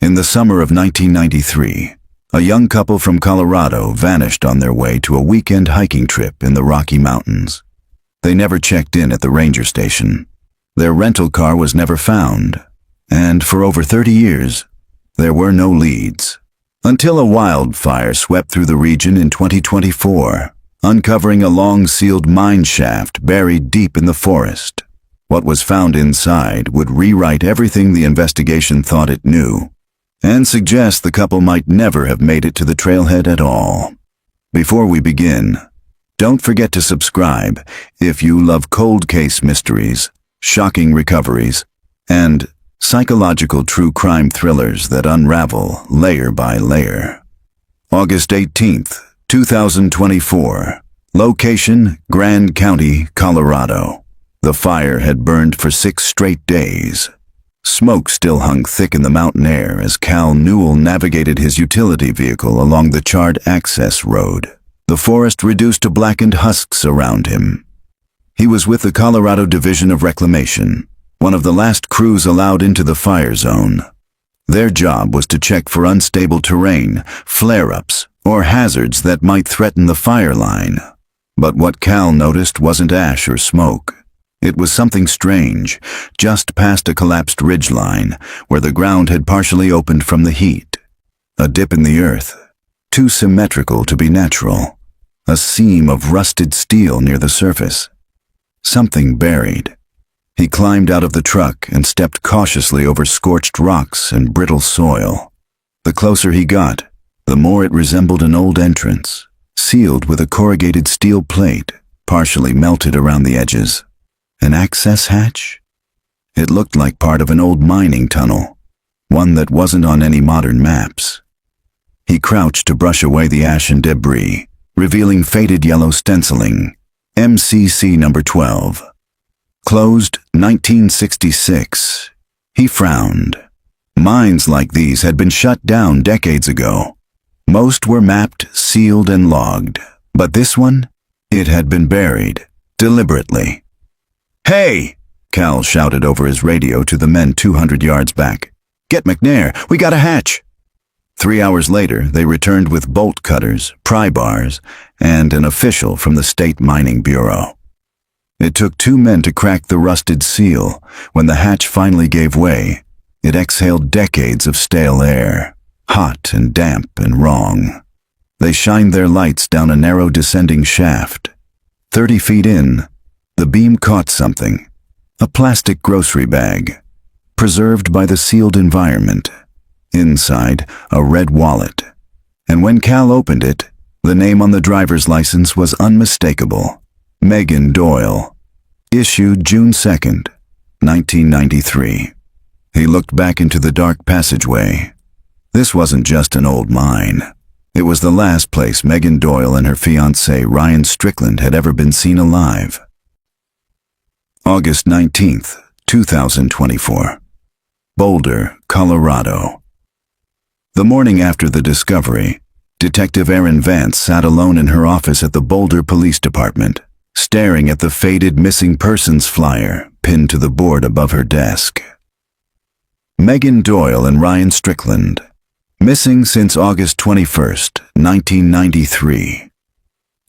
In the summer of 1993, a young couple from Colorado vanished on their way to a weekend hiking trip in the Rocky Mountains. They never checked in at the ranger station. Their rental car was never found, and for over 30 years, there were no leads. Until a wildfire swept through the region in 2024, uncovering a long sealed mine shaft buried deep in the forest. What was found inside would rewrite everything the investigation thought it knew, and suggest the couple might never have made it to the trailhead at all. Before we begin, don't forget to subscribe if you love cold case mysteries, shocking recoveries, and psychological true crime thrillers that unravel layer by layer. August 18th, 2024. Location, Grand County, Colorado. The fire had burned for 6 straight days. Smoke still hung thick in the mountain air as Cal Newell navigated his utility vehicle along the charred access road. The forest reduced to blackened husks around him. He was with the Colorado Division of Reclamation, one of the last crews allowed into the fire zone. Their job was to check for unstable terrain, flare-ups, or hazards that might threaten the fire line. But what Cal noticed wasn't ash or smoke. It was something strange, just past a collapsed ridgeline, where the ground had partially opened from the heat. A dip in the earth, too symmetrical to be natural. A seam of rusted steel near the surface. Something buried. He climbed out of the truck and stepped cautiously over scorched rocks and brittle soil. The closer he got, the more it resembled an old entrance, sealed with a corrugated steel plate, partially melted around the edges. An access hatch? It looked like part of an old mining tunnel, one that wasn't on any modern maps. He crouched to brush away the ash and debris, revealing faded yellow stenciling, MCC number 12. Closed 1966. He frowned. Mines like these had been shut down decades ago. Most were mapped, sealed, and logged. But this one? It had been buried, deliberately. "Hey!" Cal shouted over his radio to the men 200 yards back. "Get McNair, we got a hatch!" 3 hours later, they returned with bolt cutters, pry bars, and an official from the State Mining Bureau. It took 2 men to crack the rusted seal. When the hatch finally gave way, it exhaled decades of stale air, hot and damp and wrong. They shined their lights down a narrow descending shaft. 30 feet in, the beam caught something, a plastic grocery bag, preserved by the sealed environment. Inside, a red wallet. And when Cal opened it, the name on the driver's license was unmistakable. Megan Doyle. Issued June 2nd, 1993. He looked back into the dark passageway. This wasn't just an old mine. It was the last place Megan Doyle and her fiancé Ryan Strickland had ever been seen alive. August 19th, 2024. Boulder, Colorado. The morning after the discovery, Detective Erin Vance sat alone in her office at the Boulder Police Department, staring at the faded missing persons flyer pinned to the board above her desk. Megan Doyle and Ryan Strickland, missing since August 21st, 1993.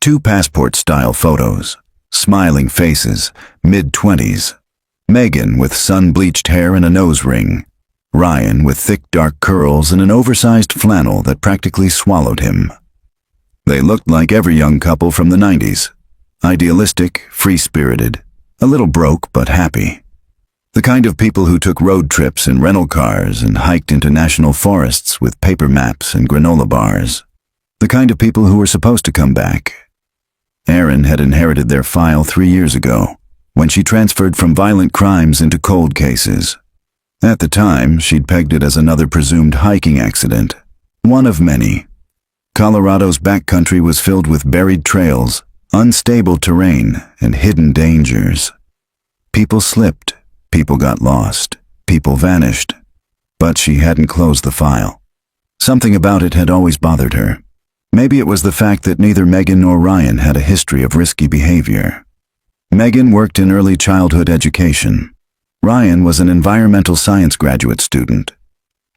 2 passport-style photos. Smiling faces, mid-20s. Megan with sun-bleached hair and a nose ring. Ryan with thick dark curls and an oversized flannel that practically swallowed him. They looked like every young couple from the 90s. Idealistic, free-spirited, a little broke but happy. The kind of people who took road trips in rental cars and hiked into national forests with paper maps and granola bars. The kind of people who were supposed to come back. Erin had inherited their file 3 years ago, when she transferred from violent crimes into cold cases. At the time, she'd pegged it as another presumed hiking accident, one of many. Colorado's backcountry was filled with buried trails, unstable terrain, and hidden dangers. People slipped, people got lost, people vanished. But she hadn't closed the file. Something about it had always bothered her. Maybe it was the fact that neither Megan nor Ryan had a history of risky behavior. Megan worked in early childhood education. Ryan was an environmental science graduate student.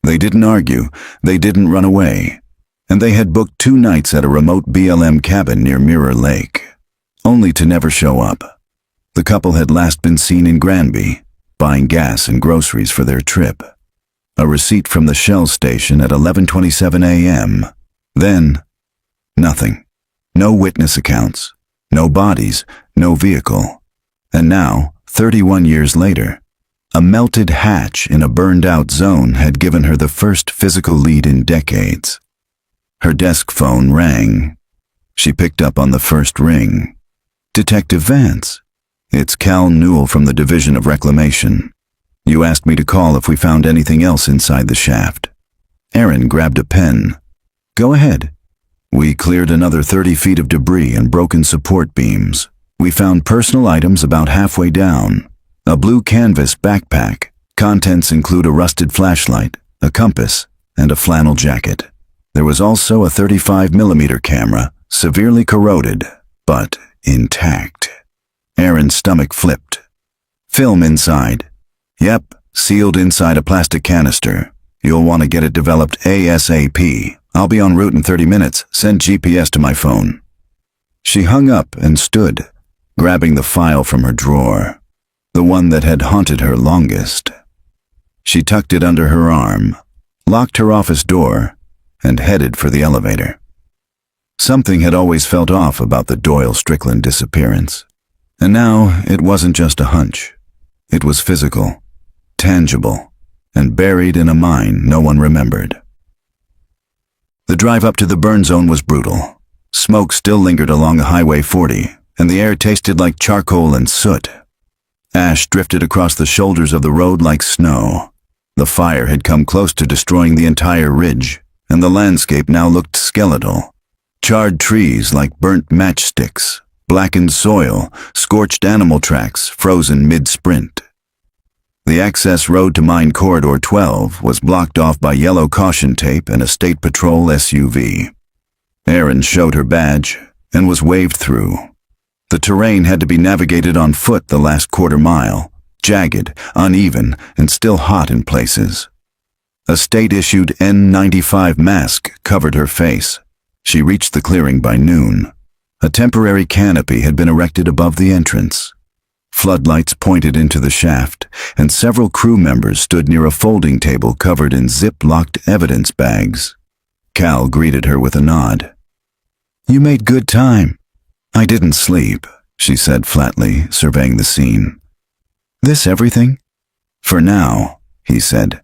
They didn't argue, they didn't run away, and they had booked 2 nights at a remote BLM cabin near Mirror Lake, only to never show up. The couple had last been seen in Granby, buying gas and groceries for their trip. A receipt from the Shell station at 11:27 a.m. Then, nothing. No witness accounts, no bodies, no vehicle. And now, 31 years later, a melted hatch in a burned-out zone had given her the first physical lead in decades. Her desk phone rang. She picked up on the first ring. "Detective Vance. It's Cal Newell from the Division of Reclamation. You asked me to call if we found anything else inside the shaft." Aaron grabbed a pen. "Go ahead." "We cleared another 30 feet of debris and broken support beams. We found personal items about halfway down. A blue canvas backpack. Contents include a rusted flashlight, a compass, and a flannel jacket. There was also a 35mm camera, severely corroded, but intact." Aaron's stomach flipped. "Film inside." "Yep, sealed inside a plastic canister. You'll want to get it developed ASAP. I'll be en route in 30 minutes. Send GPS to my phone." She hung up and stood, grabbing the file from her drawer, the one that had haunted her longest. She tucked it under her arm, locked her office door, and headed for the elevator. Something had always felt off about the Doyle Strickland disappearance. And now it wasn't just a hunch. It was physical, tangible, and buried in a mine no one remembered. The drive up to the burn zone was brutal. Smoke still lingered along Highway 40, and the air tasted like charcoal and soot. Ash drifted across the shoulders of the road like snow. The fire had come close to destroying the entire ridge, and the landscape now looked skeletal. Charred trees like burnt matchsticks, blackened soil, scorched animal tracks frozen mid-sprint. The access road to Mine Corridor 12 was blocked off by yellow caution tape and a State Patrol SUV. Erin showed her badge and was waved through. The terrain had to be navigated on foot the last quarter mile, jagged, uneven, and still hot in places. A state-issued N95 mask covered her face. She reached the clearing by noon. A temporary canopy had been erected above the entrance. Floodlights pointed into the shaft, and several crew members stood near a folding table covered in zip-locked evidence bags. Cal greeted her with a nod. "You made good time." "I didn't sleep," she said flatly, surveying the scene. "This everything?" "For now," he said.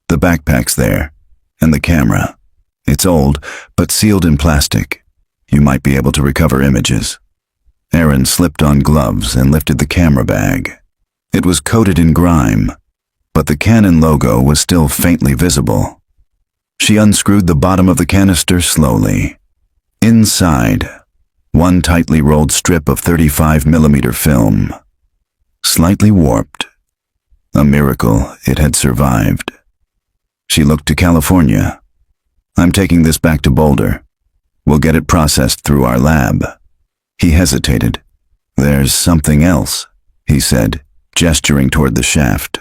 "The backpack's there, and the camera. It's old, but sealed in plastic. You might be able to recover images." Erin slipped on gloves and lifted the camera bag. It was coated in grime, but the Canon logo was still faintly visible. She unscrewed the bottom of the canister slowly. Inside, one tightly rolled strip of 35mm film, slightly warped. A miracle it had survived. She looked to California. "I'm taking this back to Boulder. We'll get it processed through our lab." He hesitated. "There's something else," he said, gesturing toward the shaft.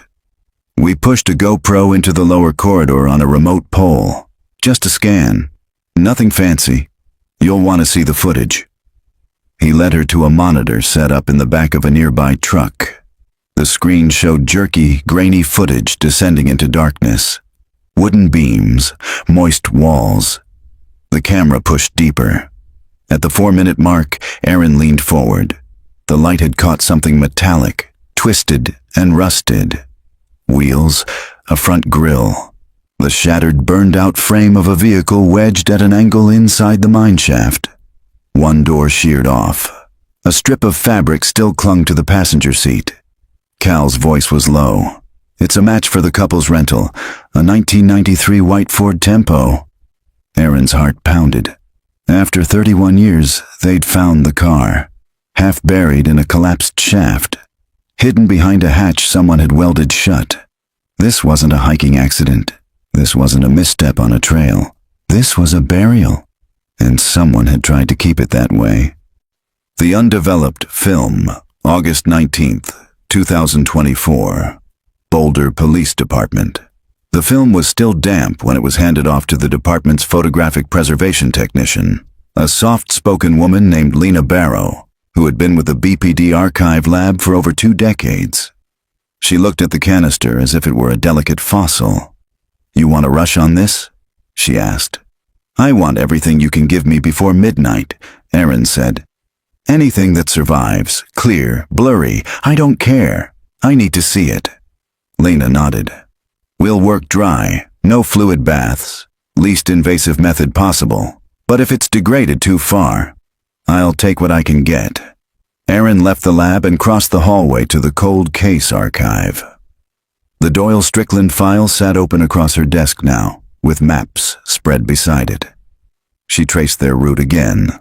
"We pushed a GoPro into the lower corridor on a remote pole. Just a scan. Nothing fancy. You'll want to see the footage." He led her to a monitor set up in the back of a nearby truck. The screen showed jerky, grainy footage descending into darkness. Wooden beams, moist walls. The camera pushed deeper. At the 4-minute mark, Erin leaned forward. The light had caught something metallic, twisted and rusted. Wheels, a front grille. The shattered, burned-out frame of a vehicle wedged at an angle inside the mine shaft. One door sheared off. A strip of fabric still clung to the passenger seat. Cal's voice was low. "It's a match for the couple's rental, a 1993 white Ford Tempo." Erin's heart pounded. After 31 years, they'd found the car, half buried in a collapsed shaft, hidden behind a hatch someone had welded shut. This wasn't a hiking accident. This wasn't a misstep on a trail. This was a burial, and someone had tried to keep it that way. The undeveloped film, August 19th, 2024, Boulder Police Department. The film was still damp when it was handed off to the department's photographic preservation technician, a soft-spoken woman named Lena Barrow, who had been with the BPD archive lab for over 2 decades. She looked at the canister as if it were a delicate fossil. "You want to rush on this?" she asked. "I want everything you can give me before midnight," Aaron said. "Anything that survives, clear, blurry, I don't care. I need to see it." Lena nodded. "We'll work dry, no fluid baths, least invasive method possible. But if it's degraded too far, I'll take what I can get." Aaron left the lab and crossed the hallway to the cold case archive. The Doyle Strickland file sat open across her desk now, with maps spread beside it. She traced their route again.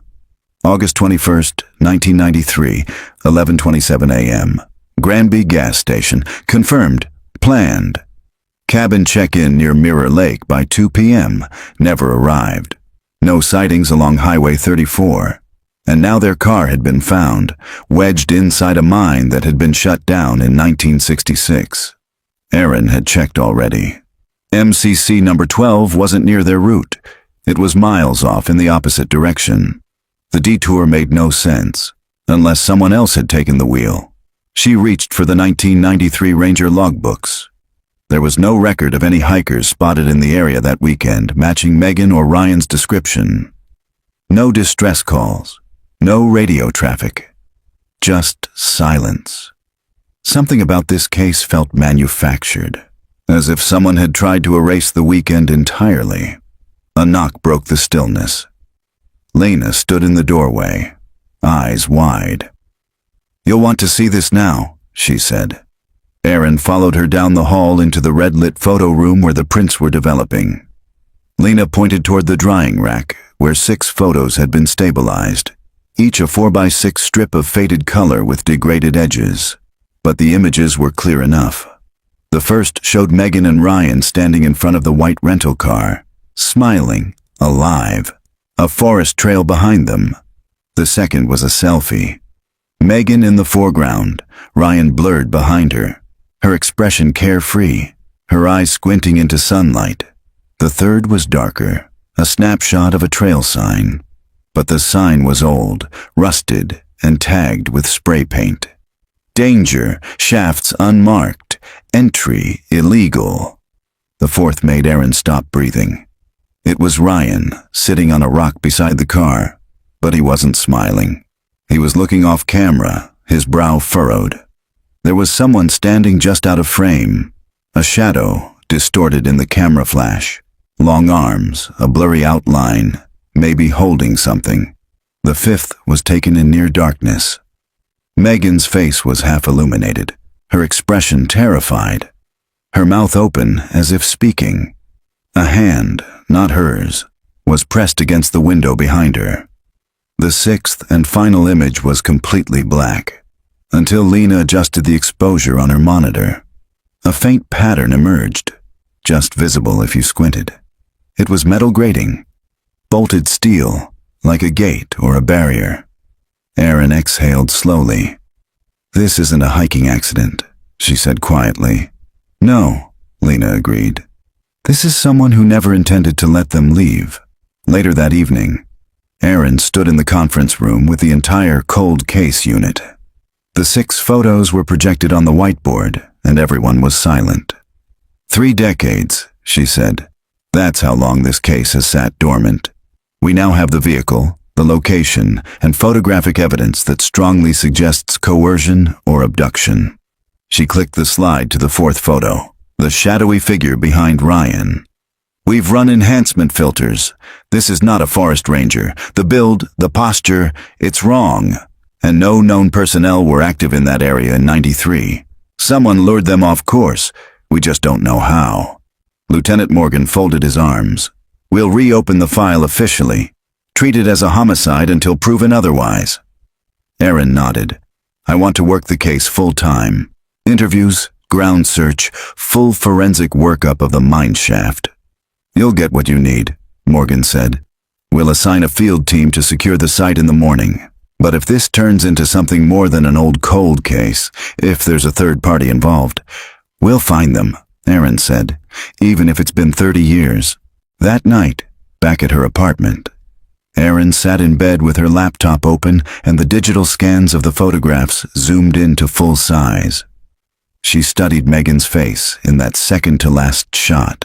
August 21st, 1993, 11:27 a.m. Granby gas station. Confirmed. Planned. Cabin check-in near Mirror Lake by 2 p.m. Never arrived. No sightings along Highway 34. And now their car had been found, wedged inside a mine that had been shut down in 1966. Aaron had checked already. MCC number 12 wasn't near their route. It was miles off in the opposite direction. The detour made no sense, unless someone else had taken the wheel. She reached for the 1993 Ranger logbooks. There was no record of any hikers spotted in the area that weekend matching Megan or Ryan's description. No distress calls, no radio traffic, just silence. Something about this case felt manufactured, as if someone had tried to erase the weekend entirely. A knock broke the stillness. Lena stood in the doorway, eyes wide. "You'll want to see this now," she said. Aaron followed her down the hall into the red-lit photo room where the prints were developing. Lena pointed toward the drying rack, where 6 photos had been stabilized, each a 4x6 strip of faded color with degraded edges. But the images were clear enough. The first showed Megan and Ryan standing in front of the white rental car, smiling, alive, a forest trail behind them. The second was a selfie. Megan in the foreground, Ryan blurred behind her, her expression carefree, her eyes squinting into sunlight. The third was darker, a snapshot of a trail sign. But the sign was old, rusted, and tagged with spray paint. "Danger, shafts unmarked, entry illegal." The fourth made Aaron stop breathing. It was Ryan, sitting on a rock beside the car, but he wasn't smiling. He was looking off camera, his brow furrowed. There was someone standing just out of frame, a shadow distorted in the camera flash, long arms, a blurry outline, maybe holding something. The fifth was taken in near darkness. Megan's face was half illuminated, her expression terrified, her mouth open as if speaking. A hand, not hers, was pressed against the window behind her. The sixth and final image was completely black, until Lena adjusted the exposure on her monitor. A faint pattern emerged, just visible if you squinted. It was metal grating, bolted steel, like a gate or a barrier. Aaron exhaled slowly. "This isn't a hiking accident," she said quietly. "No," Lena agreed. "This is someone who never intended to let them leave." Later that evening, Aaron stood in the conference room with the entire cold case unit. The 6 photos were projected on the whiteboard, and everyone was silent. 3 decades, she said. That's how long this case has sat dormant. We now have the vehicle, the location, and photographic evidence that strongly suggests coercion or abduction. She clicked the slide to the 4th photo, the shadowy figure behind Ryan. "We've run enhancement filters. This is not a forest ranger. The build, the posture, it's wrong. And no known personnel were active in that area in '93. Someone lured them off course. We just don't know how." Lieutenant Morgan folded his arms. "We'll reopen the file officially. Treat it as a homicide until proven otherwise." Aaron nodded. "I want to work the case full-time. Interviews, ground search, full forensic workup of the mine shaft." "You'll get what you need," Morgan said. "We'll assign a field team to secure the site in the morning. But if this turns into something more than an old cold case, if there's a third party involved, we'll find them," Aaron said. even if it's been 30 years. That night, back at her apartment, Erin sat in bed with her laptop open and the digital scans of the photographs zoomed in to full size. She studied Megan's face in that second-to-last shot,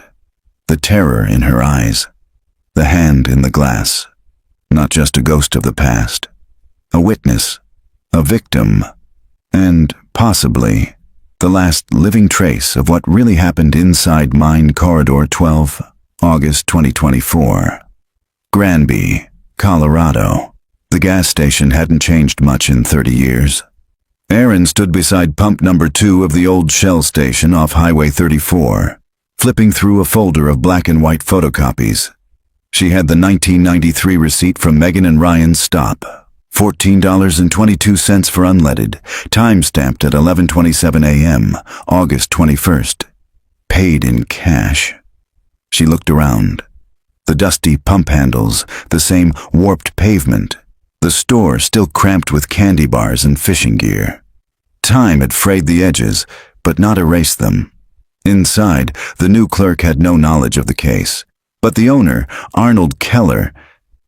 the terror in her eyes, the hand in the glass, not just a ghost of the past, a witness, a victim, and, possibly, the last living trace of what really happened inside Mine Corridor 12, August 2024. Granby, Colorado. The gas station hadn't changed much in 30 years. Erin stood beside pump number 2 of the old Shell station off Highway 34, flipping through a folder of black and white photocopies. She had the 1993 receipt from Megan and Ryan's stop, $14.22 for unleaded, time-stamped at 11:27 a.m., August 21st. Paid in cash. She looked around. The dusty pump handles, the same warped pavement, the store still cramped with candy bars and fishing gear. Time had frayed the edges, but not erased them. Inside, the new clerk had no knowledge of the case, but the owner, Arnold Keller,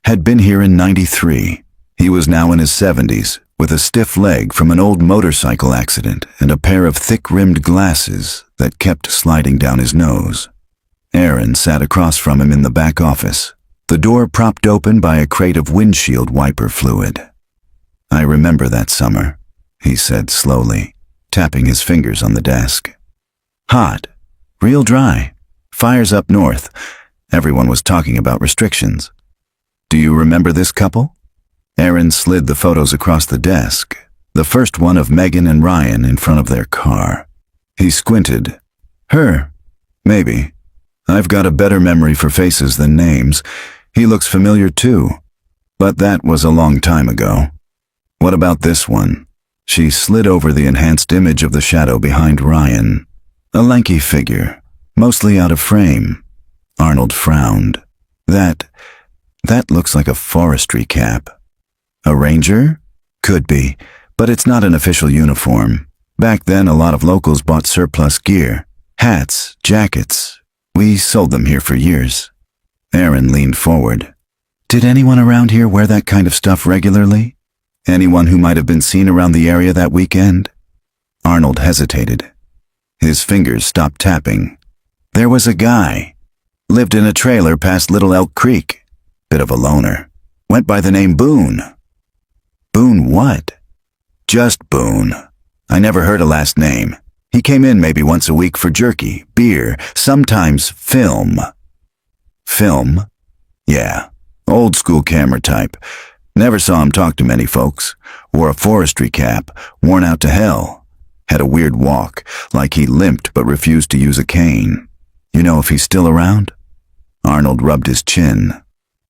had been here in '93. He was now in his 70s, with a stiff leg from an old motorcycle accident and a pair of thick-rimmed glasses that kept sliding down his nose. Erin sat across from him in the back office, the door propped open by a crate of windshield wiper fluid. "I remember that summer," he said slowly, tapping his fingers on the desk. "Hot, real dry, fires up north. Everyone was talking about restrictions. Do you remember this couple?" Erin slid the photos across the desk, the first one of Megan and Ryan in front of their car. He squinted. "Her, maybe. I've got a better memory for faces than names. He looks familiar too, but that was a long time ago. What about this one?" She slid over the enhanced image of the shadow behind Ryan. A lanky figure, mostly out of frame. Arnold frowned. That looks like a forestry cap." "A ranger?" "Could be, but it's not an official uniform. Back then, a lot of locals bought surplus gear. Hats, jackets. We sold them here for years." Erin leaned forward. "Did anyone around here wear that kind of stuff regularly? Anyone who might have been seen around the area that weekend?" Arnold hesitated. His fingers stopped tapping. "There was a guy. Lived in a trailer past Little Elk Creek. Bit of a loner. Went by the name Boone." "Boone what?" "Just Boone. I never heard a last name. He came in maybe once a week for jerky, beer, sometimes film." "Film?" "Yeah. Old school camera type. Never saw him talk to many folks. Wore a forestry cap, worn out to hell. Had a weird walk, like he limped but refused to use a cane. You know if he's still around?" Arnold rubbed his chin.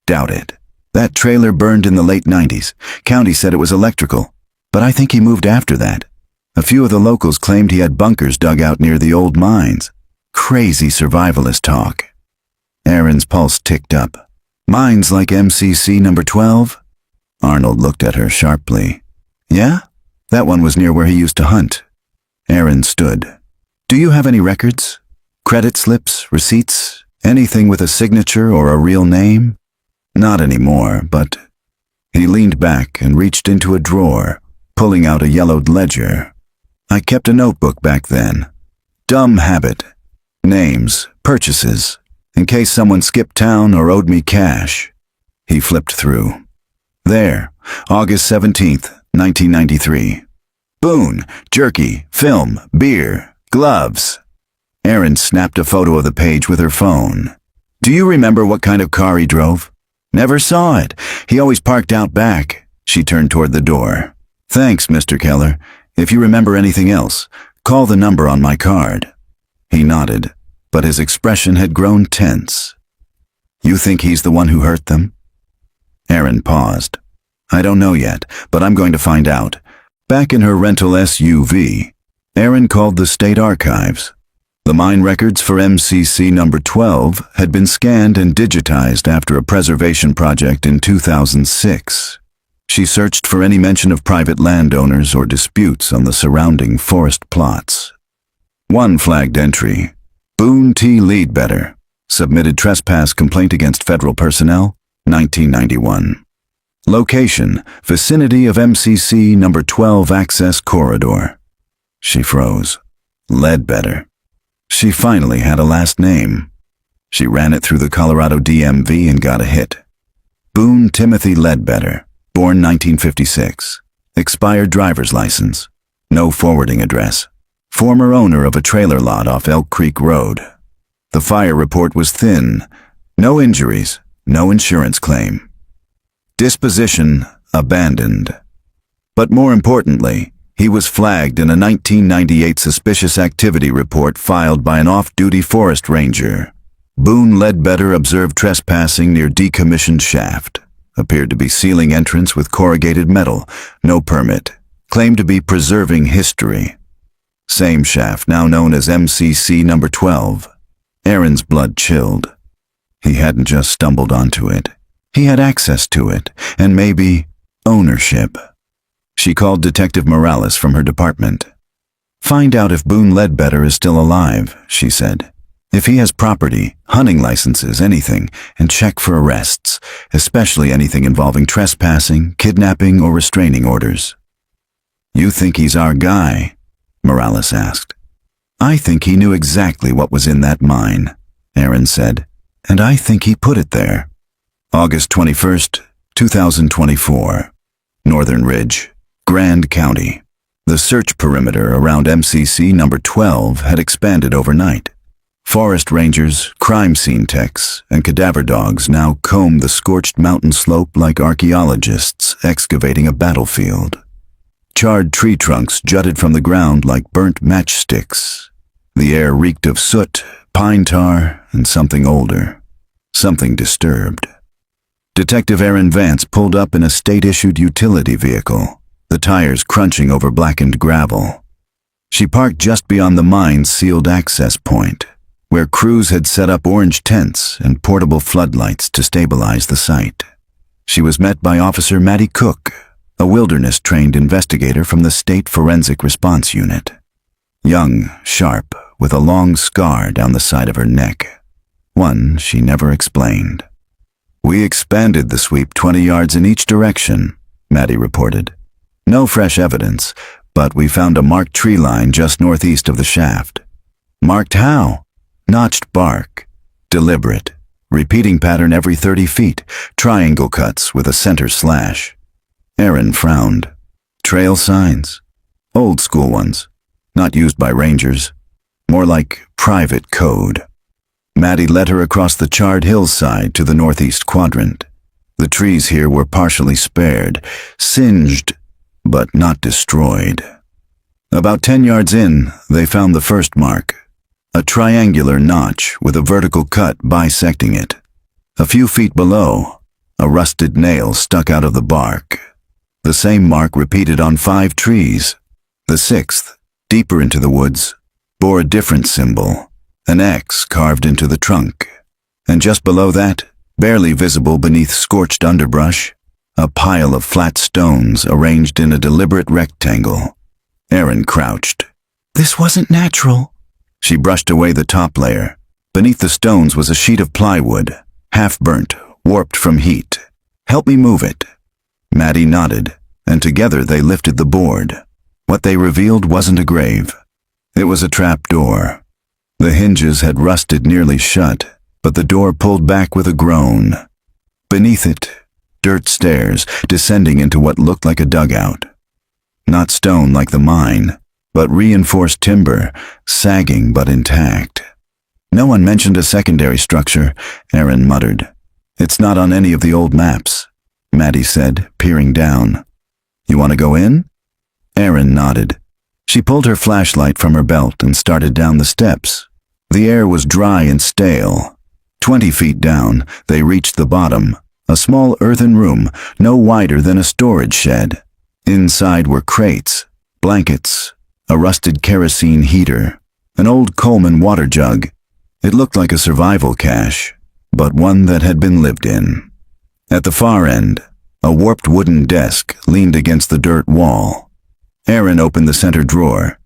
"Doubt it. That trailer burned in the late '90s. County said it was electrical, but I think he moved after that. A few of the locals claimed he had bunkers dug out near the old mines. Crazy survivalist talk." Erin's pulse ticked up. "Mines like MCC number 12? Arnold looked at her sharply. "Yeah? That one was near where he used to hunt." Erin stood. "Do you have any records? Credit slips, receipts, anything with a signature or a real name?" "Not anymore, but—" He leaned back and reached into a drawer, pulling out a yellowed ledger. "I kept a notebook back then. Dumb habit. Names, purchases, in case someone skipped town or owed me cash." He flipped through. "There, August 17th, 1993. Boone, jerky, film, beer, gloves." Erin snapped a photo of the page with her phone. "Do you remember what kind of car he drove?" "Never saw it. He always parked out back." She turned toward the door. "Thanks, Mr. Keller. If you remember anything else, call the number on my card." He nodded, but his expression had grown tense. "You think he's the one who hurt them?" Erin paused. "I don't know yet, but I'm going to find out." Back in her rental SUV, Erin called the state archives. The mine records for MCC number 12 had been scanned and digitized after a preservation project in 2006. She searched for any mention of private landowners or disputes on the surrounding forest plots. One flagged entry: Boone T. Leadbetter. Submitted trespass complaint against federal personnel, 1991. Location, vicinity of MCC number 12 access corridor. She froze. Leadbetter. She finally had a last name. She ran it through the Colorado DMV and got a hit. Boone Timothy Leadbetter, born 1956. Expired driver's license. No forwarding address. Former owner of a trailer lot off Elk Creek Road. The fire report was thin. No injuries, no insurance claim. Disposition abandoned. But more importantly, he was flagged in a 1998 suspicious activity report filed by an off-duty forest ranger. Boone Leadbetter observed trespassing near decommissioned shaft. Appeared to be sealing entrance with corrugated metal. No permit. Claimed to be preserving history. Same shaft, now known as MCC number 12. Aaron's blood chilled. He hadn't just stumbled onto it. He had access to it, and maybe ownership. She called Detective Morales from her department. "Find out if Boone Leadbetter is still alive," she said. "If he has property, hunting licenses, anything, and check for arrests, especially anything involving trespassing, kidnapping, or restraining orders." "You think he's our guy?" Morales asked. "I think he knew exactly what was in that mine," Aaron said, "and I think he put it there." August 21st, 2024. Northern Ridge, Grand County. The search perimeter around MCC number 12 had expanded overnight. Forest rangers, crime scene techs, and cadaver dogs now combed the scorched mountain slope like archaeologists excavating a battlefield. Charred tree trunks jutted from the ground like burnt matchsticks. The air reeked of soot, pine tar, and something older. Something disturbed. Detective Aaron Vance pulled up in a state-issued utility vehicle, the tires crunching over blackened gravel. She parked just beyond the mine's sealed access point, where crews had set up orange tents and portable floodlights to stabilize the site. She was met by Officer Matty Cook, a wilderness-trained investigator from the State Forensic Response Unit. Young, sharp, with a long scar down the side of her neck. One she never explained. "We expanded the sweep 20 yards in each direction," Matty reported. "No fresh evidence, but we found a marked tree line just northeast of the shaft." "Marked how?" "Notched bark. Deliberate. Repeating pattern every 30 feet. Triangle cuts with a center slash." Aaron frowned. "Trail signs?" "Old school ones. Not used by rangers. More like private code." Matty led her across the charred hillside to the northeast quadrant. The trees here were partially spared, singed, but not destroyed. About 10 yards in, they found the first mark. A triangular notch with a vertical cut bisecting it. A few feet below, a rusted nail stuck out of the bark. The same mark repeated on 5 trees. The sixth, deeper into the woods, bore a different symbol, an X carved into the trunk. And just below that, barely visible beneath scorched underbrush, a pile of flat stones arranged in a deliberate rectangle. Aaron crouched. "This wasn't natural." She brushed away the top layer. Beneath the stones was a sheet of plywood, half-burnt, warped from heat. "Help me move it." Matty nodded, and together they lifted the board. What they revealed wasn't a grave. It was a trap door. The hinges had rusted nearly shut, but the door pulled back with a groan. Beneath it, dirt stairs descending into what looked like a dugout. Not stone like the mine, but reinforced timber, sagging but intact. "No one mentioned a secondary structure," Aaron muttered. "It's not on any of the old maps," Matty said, peering down. "You want to go in?" Aaron nodded. She pulled her flashlight from her belt and started down the steps. The air was dry and stale. 20 feet down, they reached the bottom, a small earthen room no wider than a storage shed. Inside were crates, blankets, a rusted kerosene heater, an old Coleman water jug. It looked like a survival cache, but one that had been lived in. At the far end, a warped wooden desk leaned against the dirt wall. Aaron opened the center drawer.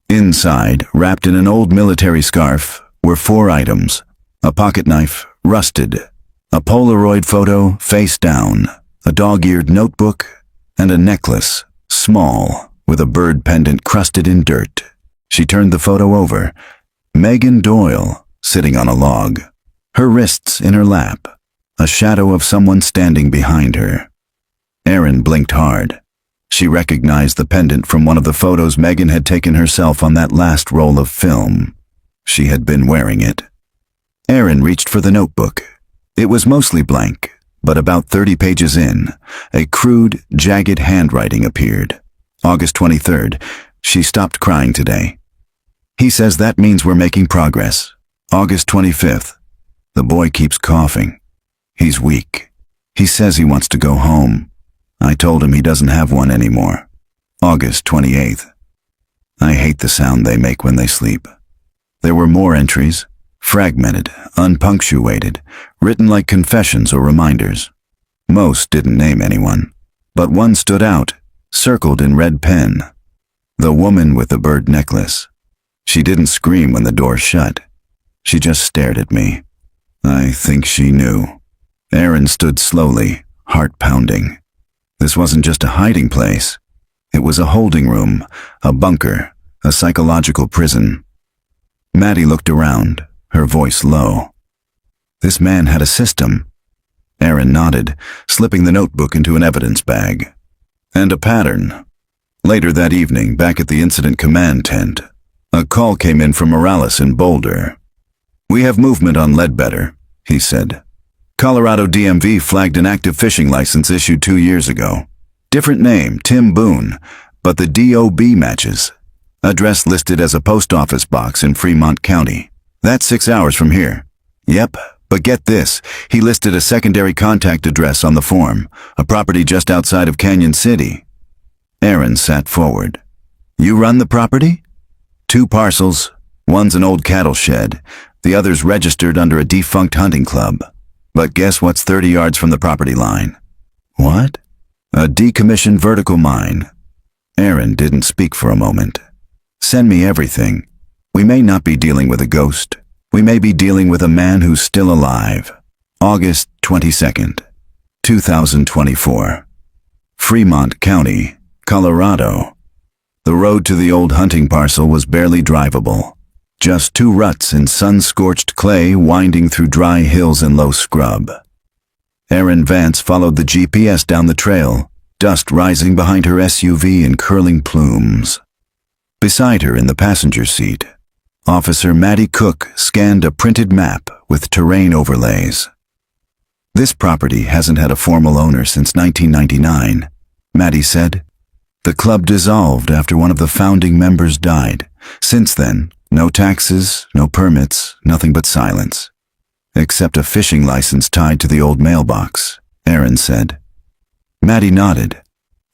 Inside, wrapped in an old military scarf, were 4 items: a pocket knife, rusted, a Polaroid photo, face down, a dog-eared notebook, and a necklace, small, with a bird pendant crusted in dirt. She turned the photo over. Megan Doyle, sitting on a log, her wrists in her lap, a shadow of someone standing behind her. Erin blinked hard. She recognized the pendant from one of the photos Megan had taken herself on that last roll of film. She had been wearing it. Erin reached for the notebook. It was mostly blank, but about 30 pages in, a crude, jagged handwriting appeared. August 23rd. She stopped crying today. He says that means we're making progress. August 25th. The boy keeps coughing. He's weak. He says he wants to go home. I told him he doesn't have one anymore. August 28th. I hate the sound they make when they sleep. There were more entries, fragmented, unpunctuated, written like confessions or reminders. Most didn't name anyone, but one stood out, circled in red pen. The woman with the bird necklace. She didn't scream when the door shut. She just stared at me. I think she knew. Erin stood slowly, heart pounding. This wasn't just a hiding place. It was a holding room, a bunker, a psychological prison. Maddie looked around, her voice low. This man had a system. Erin nodded, slipping the notebook into an evidence bag. And a pattern. Later that evening, back at the incident command tent, a call came in from Morales in Boulder. "We have movement on Ledbetter," he said. "Colorado DMV flagged an active fishing license issued 2 years ago. Different name, Tim Boone, but the DOB matches. Address listed as a post office box in Fremont County. That's 6 hours from here." "Yep, but get this, he listed a secondary contact address on the form, a property just outside of Canyon City." Erin sat forward. "You run the property?" "2 parcels. One's an old cattle shed. The other's registered under a defunct hunting club. But guess what's 30 yards from the property line?" "What?" "A decommissioned vertical mine." Erin didn't speak for a moment. "Send me everything. We may not be dealing with a ghost. We may be dealing with a man who's still alive." August 22nd, 2024. Fremont County, Colorado. The road to the old hunting parcel was barely drivable. Just 2 ruts in sun-scorched clay winding through dry hills and low scrub. Erin Vance followed the GPS down the trail, dust rising behind her SUV in curling plumes. Beside her in the passenger seat, Officer Maddie Cook scanned a printed map with terrain overlays. "This property hasn't had a formal owner since 1999, Maddie said. "The club dissolved after one of the founding members died. Since then, no taxes, no permits, nothing but silence. Except a fishing license tied to the old mailbox," Erin said. Maddie nodded.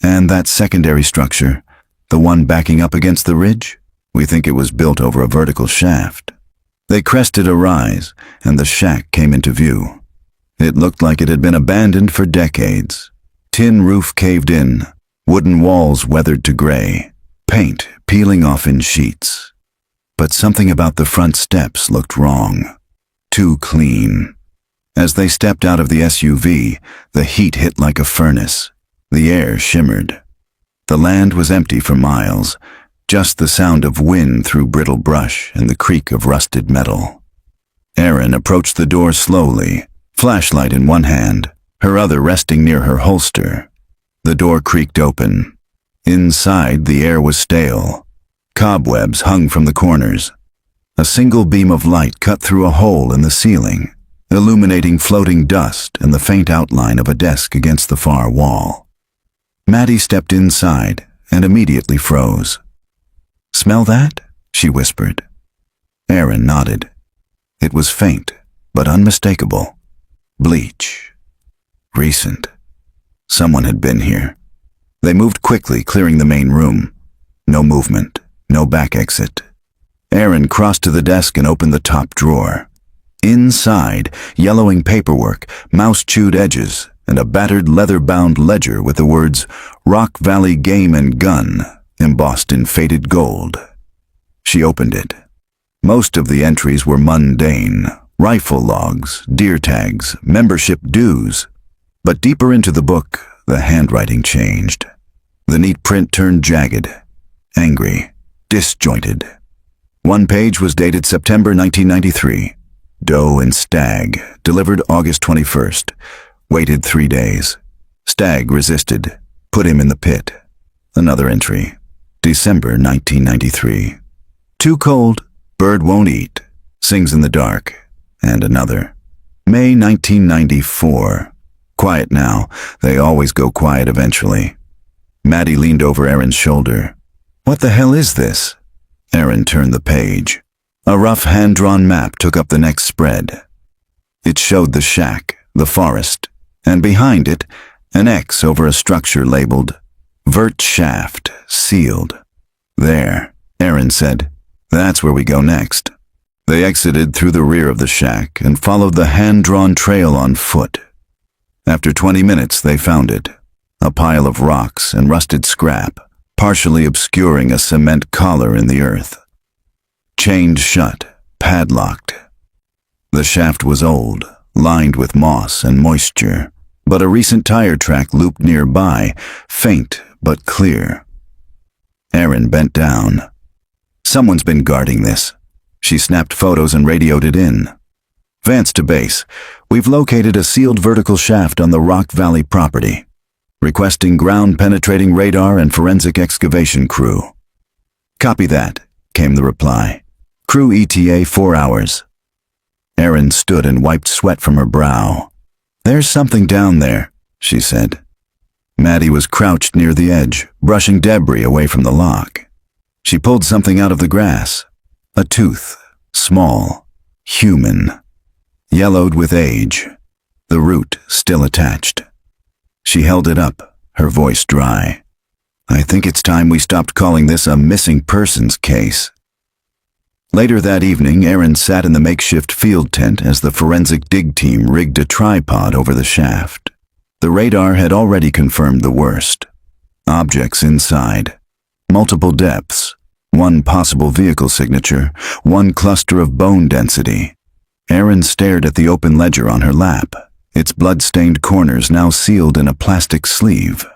"And that secondary structure, the one backing up against the ridge? We think it was built over a vertical shaft." They crested a rise, and the shack came into view. It looked like it had been abandoned for decades. Tin roof caved in, wooden walls weathered to gray, paint peeling off in sheets. But something about the front steps looked wrong. Too clean. As they stepped out of the SUV, the heat hit like a furnace. The air shimmered. The land was empty for miles, just the sound of wind through brittle brush and the creak of rusted metal. Erin approached the door slowly, flashlight in one hand, her other resting near her holster. The door creaked open. Inside, the air was stale. Cobwebs hung from the corners. A single beam of light cut through a hole in the ceiling, illuminating floating dust and the faint outline of a desk against the far wall. Maddie stepped inside and immediately froze. "Smell that?" she whispered. Erin nodded. It was faint, but unmistakable. Bleach. Recent. Someone had been here. They moved quickly, clearing the main room. No movement, no back exit. Erin crossed to the desk and opened the top drawer. Inside, yellowing paperwork, mouse-chewed edges, and a battered leather-bound ledger with the words "Rock Valley Game and Gun" embossed in faded gold. She opened it. Most of the entries were mundane: rifle logs, deer tags, membership dues. But deeper into the book, the handwriting changed. The neat print turned jagged, angry, disjointed. One page was dated September 1993. Doe and Stag, delivered August 21st. Waited 3 days. Stag resisted. Put him in the pit. Another entry. December 1993. Too cold. Bird won't eat. Sings in the dark. And another. May 1994. Quiet now. They always go quiet eventually. Maddie leaned over Erin's shoulder. What the hell is this? Erin turned the page. A rough hand-drawn map took up the next spread. It showed the shack, the forest, and behind it, an X over a structure labeled Vert Shaft, sealed. There, Erin said. That's where we go next. They exited through the rear of the shack and followed the hand-drawn trail on foot. After 20 minutes, they found it. A pile of rocks and rusted scrap, partially obscuring a cement collar in the earth. Chained shut, padlocked. The shaft was old, lined with moss and moisture, but a recent tire track looped nearby, faint but clear. Erin bent down. Someone's been guarding this. She snapped photos and radioed it in. Vance to base. We've located a sealed vertical shaft on the Rock Valley property. Requesting ground-penetrating radar and forensic excavation crew. Copy that, came the reply. Crew ETA 4 hours. Erin stood and wiped sweat from her brow. There's something down there, she said. Maddie was crouched near the edge, brushing debris away from the lock. She pulled something out of the grass. A tooth, small, human, yellowed with age, the root still attached. She held it up, her voice dry. I think it's time we stopped calling this a missing persons case. Later that evening, Erin sat in the makeshift field tent as the forensic dig team rigged a tripod over the shaft. The radar had already confirmed the worst. Objects inside. Multiple depths. One possible vehicle signature. One cluster of bone density. Erin stared at the open ledger on her lap, its blood-stained corners now sealed in a plastic sleeve.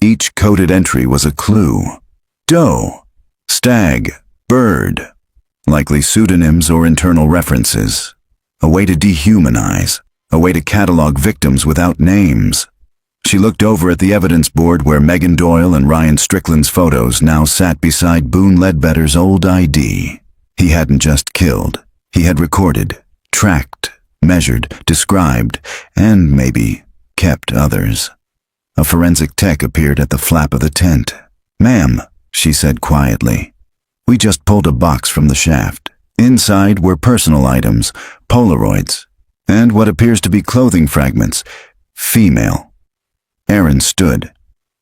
Each coded entry was a clue. Doe. Stag. Bird. Likely pseudonyms or internal references. A way to dehumanize. A way to catalog victims without names. She looked over at the evidence board where Megan Doyle and Ryan Strickland's photos now sat beside Boone Ledbetter's old ID. He hadn't just killed. He had recorded, tracked, measured, described, and maybe kept others. A forensic tech appeared at the flap of the tent. Ma'am, she said quietly. We just pulled a box from the shaft. Inside were personal items, Polaroids, and what appears to be clothing fragments. Female. Erin stood.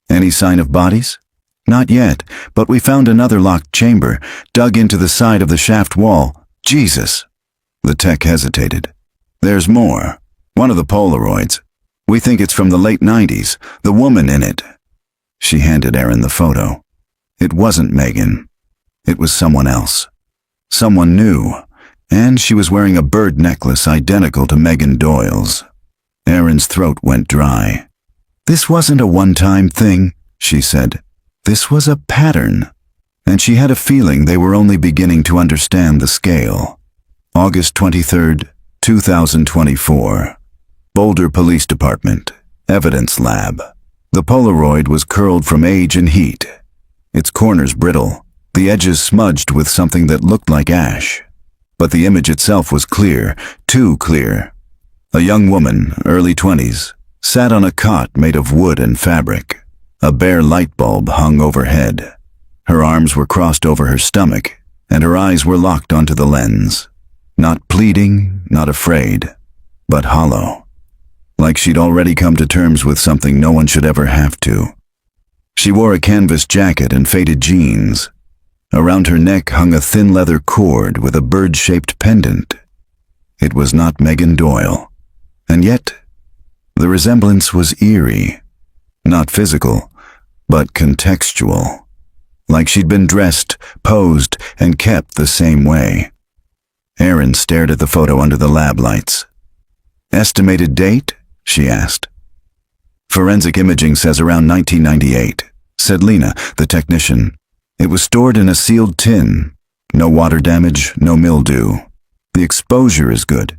Any sign of bodies? Not yet, but we found another locked chamber, dug into the side of the shaft wall. Jesus. The tech hesitated. There's more. One of the Polaroids. We think it's from the late 90s, the woman in it. She handed Erin the photo. It wasn't Megan. It was someone else. Someone new, and she was wearing a bird necklace identical to Megan Doyle's. Erin's throat went dry. This wasn't a one-time thing, she said. This was a pattern, and she had a feeling they were only beginning to understand the scale. August 23rd, 2024. Boulder Police Department. Evidence Lab. The Polaroid was curled from age and heat. Its corners brittle, the edges smudged with something that looked like ash. But the image itself was clear, too clear. A young woman, early 20s, sat on a cot made of wood and fabric. A bare light bulb hung overhead. Her arms were crossed over her stomach, and her eyes were locked onto the lens. Not pleading, not afraid, but hollow. Like she'd already come to terms with something no one should ever have to. She wore a canvas jacket and faded jeans. Around her neck hung a thin leather cord with a bird-shaped pendant. It was not Megan Doyle, and yet the resemblance was eerie. Not physical, but contextual. Like she'd been dressed, posed, and kept the same way. Erin stared at the photo under the lab lights. Estimated date? She asked. Forensic imaging says around 1998, said Lena, the technician. It was stored in a sealed tin. No water damage, no mildew. The exposure is good.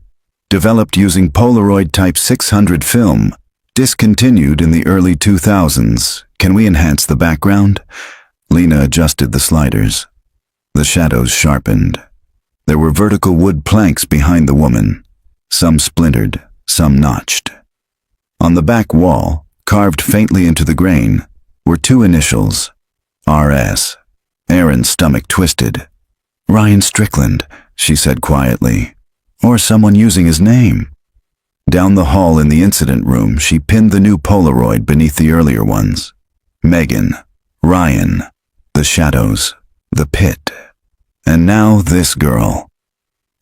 Developed using Polaroid Type 600 film. Discontinued in the early 2000s. Can we enhance the background? Lena adjusted the sliders. The shadows sharpened. There were vertical wood planks behind the woman. Some splintered, some notched. On the back wall, carved faintly into the grain, were two initials. R.S. Erin's stomach twisted. Ryan Strickland, she said quietly. Or someone using his name. Down the hall in the incident room, she pinned the new Polaroid beneath the earlier ones. Megan, Ryan, the shadows, the pit. And now this girl.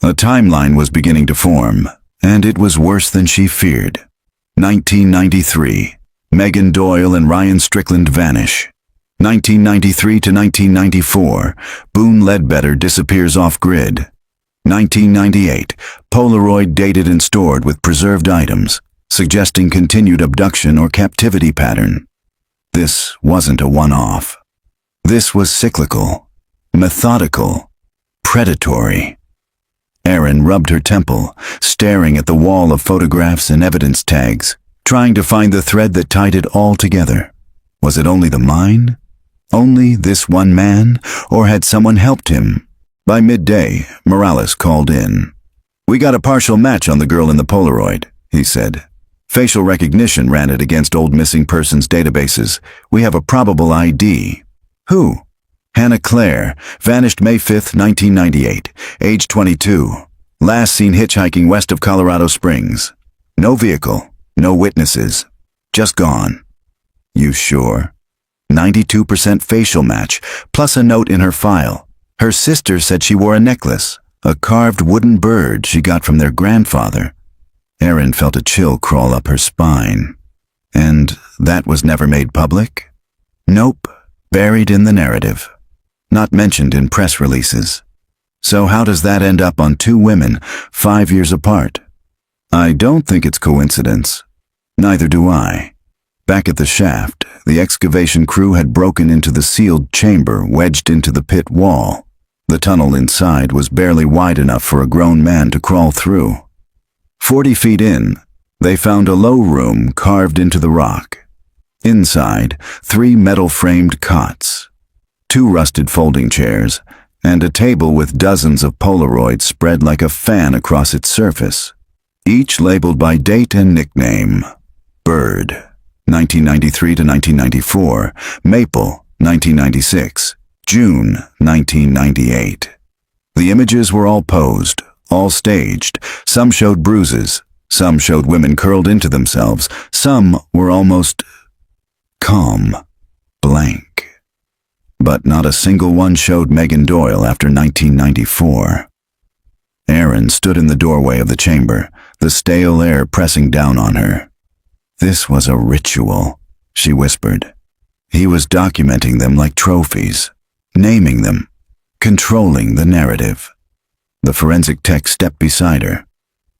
A timeline was beginning to form, and it was worse than she feared. 1993. Megan Doyle and Ryan Strickland vanish. 1993 to 1994. Boone Ledbetter disappears off-grid. 1998. Polaroid dated and stored with preserved items, suggesting continued abduction or captivity pattern. This wasn't a one-off. This was cyclical, methodical, predatory. Erin rubbed her temple, staring at the wall of photographs and evidence tags, trying to find the thread that tied it all together. Was it only the mine? Only this one man? Or had someone helped him? By midday, Morales called in. We got a partial match on the girl in the Polaroid, he said. Facial recognition ran it against old missing persons databases. We have a probable ID. Who? Hannah Claire, vanished May 5, 1998, age 22. Last seen hitchhiking west of Colorado Springs. No vehicle, no witnesses. Just gone. You sure? 92% facial match, plus a note in her file. Her sister said she wore a necklace, a carved wooden bird she got from their grandfather. Erin felt a chill crawl up her spine. And that was never made public? Nope, buried in the narrative. Not mentioned in press releases. So how does that end up on two women, 5 years apart? I don't think it's coincidence. Neither do I. Back at the shaft, the excavation crew had broken into the sealed chamber wedged into the pit wall. The tunnel inside was barely wide enough for a grown man to crawl through. 40 feet in, they found a low room carved into the rock. Inside, 3 metal-framed cots, 2 rusted folding chairs, and a table with dozens of Polaroids spread like a fan across its surface, each labeled by date and nickname. Bird, 1993 to 1994, Maple, 1996, June, 1998. The images were all posed, all staged. Some showed bruises, some showed women curled into themselves, some were almost calm, blank. But not a single one showed Megan Doyle after 1994. Erin stood in the doorway of the chamber, the stale air pressing down on her. This was a ritual, she whispered. He was documenting them like trophies, naming them, controlling the narrative. The forensic tech stepped beside her.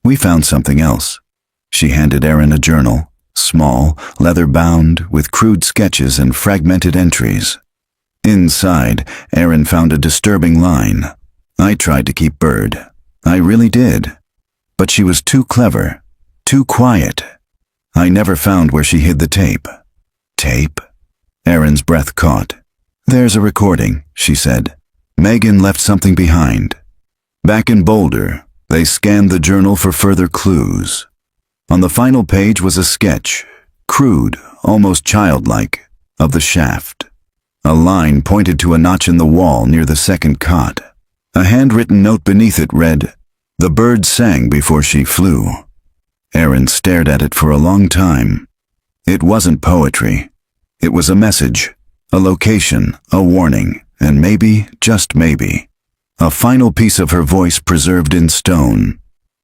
We found something else. She handed Erin a journal, small, leather-bound, with crude sketches and fragmented entries. Inside, Erin found a disturbing line. I tried to keep Bird. I really did. But she was too clever, too quiet. I never found where she hid the tape. Tape? Erin's breath caught. There's a recording, she said. Megan left something behind. Back in Boulder, they scanned the journal for further clues. On the final page was a sketch, crude, almost childlike, of the shaft. A line pointed to a notch in the wall near the second cot. A handwritten note beneath it read, "The bird sang before she flew." Erin stared at it for a long time. It wasn't poetry. It was a message, a location, a warning, and maybe, just maybe, a final piece of her voice preserved in stone.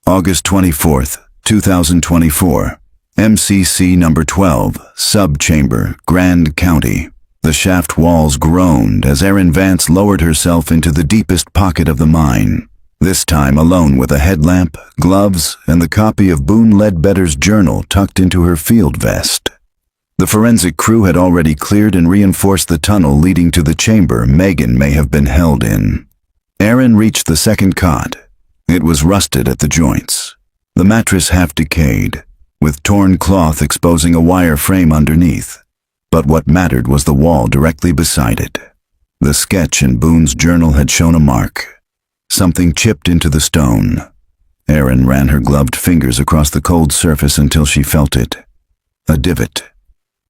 August 24th, 2024. MCC number 12, Subchamber, Grand County. The shaft walls groaned as Erin Vance lowered herself into the deepest pocket of the mine. this time alone with a headlamp, gloves, and the copy of Boone Ledbetter's journal tucked into her field vest. The forensic crew had already cleared and reinforced the tunnel leading to the chamber Megan may have been held in. Aaron reached the second cot. It was rusted at the joints, the mattress half decayed, with torn cloth exposing a wire frame underneath. But what mattered was the wall directly beside it. The sketch in Boone's journal had shown a mark, something chipped into the stone. Erin ran her gloved fingers across the cold surface until she felt it. A divot.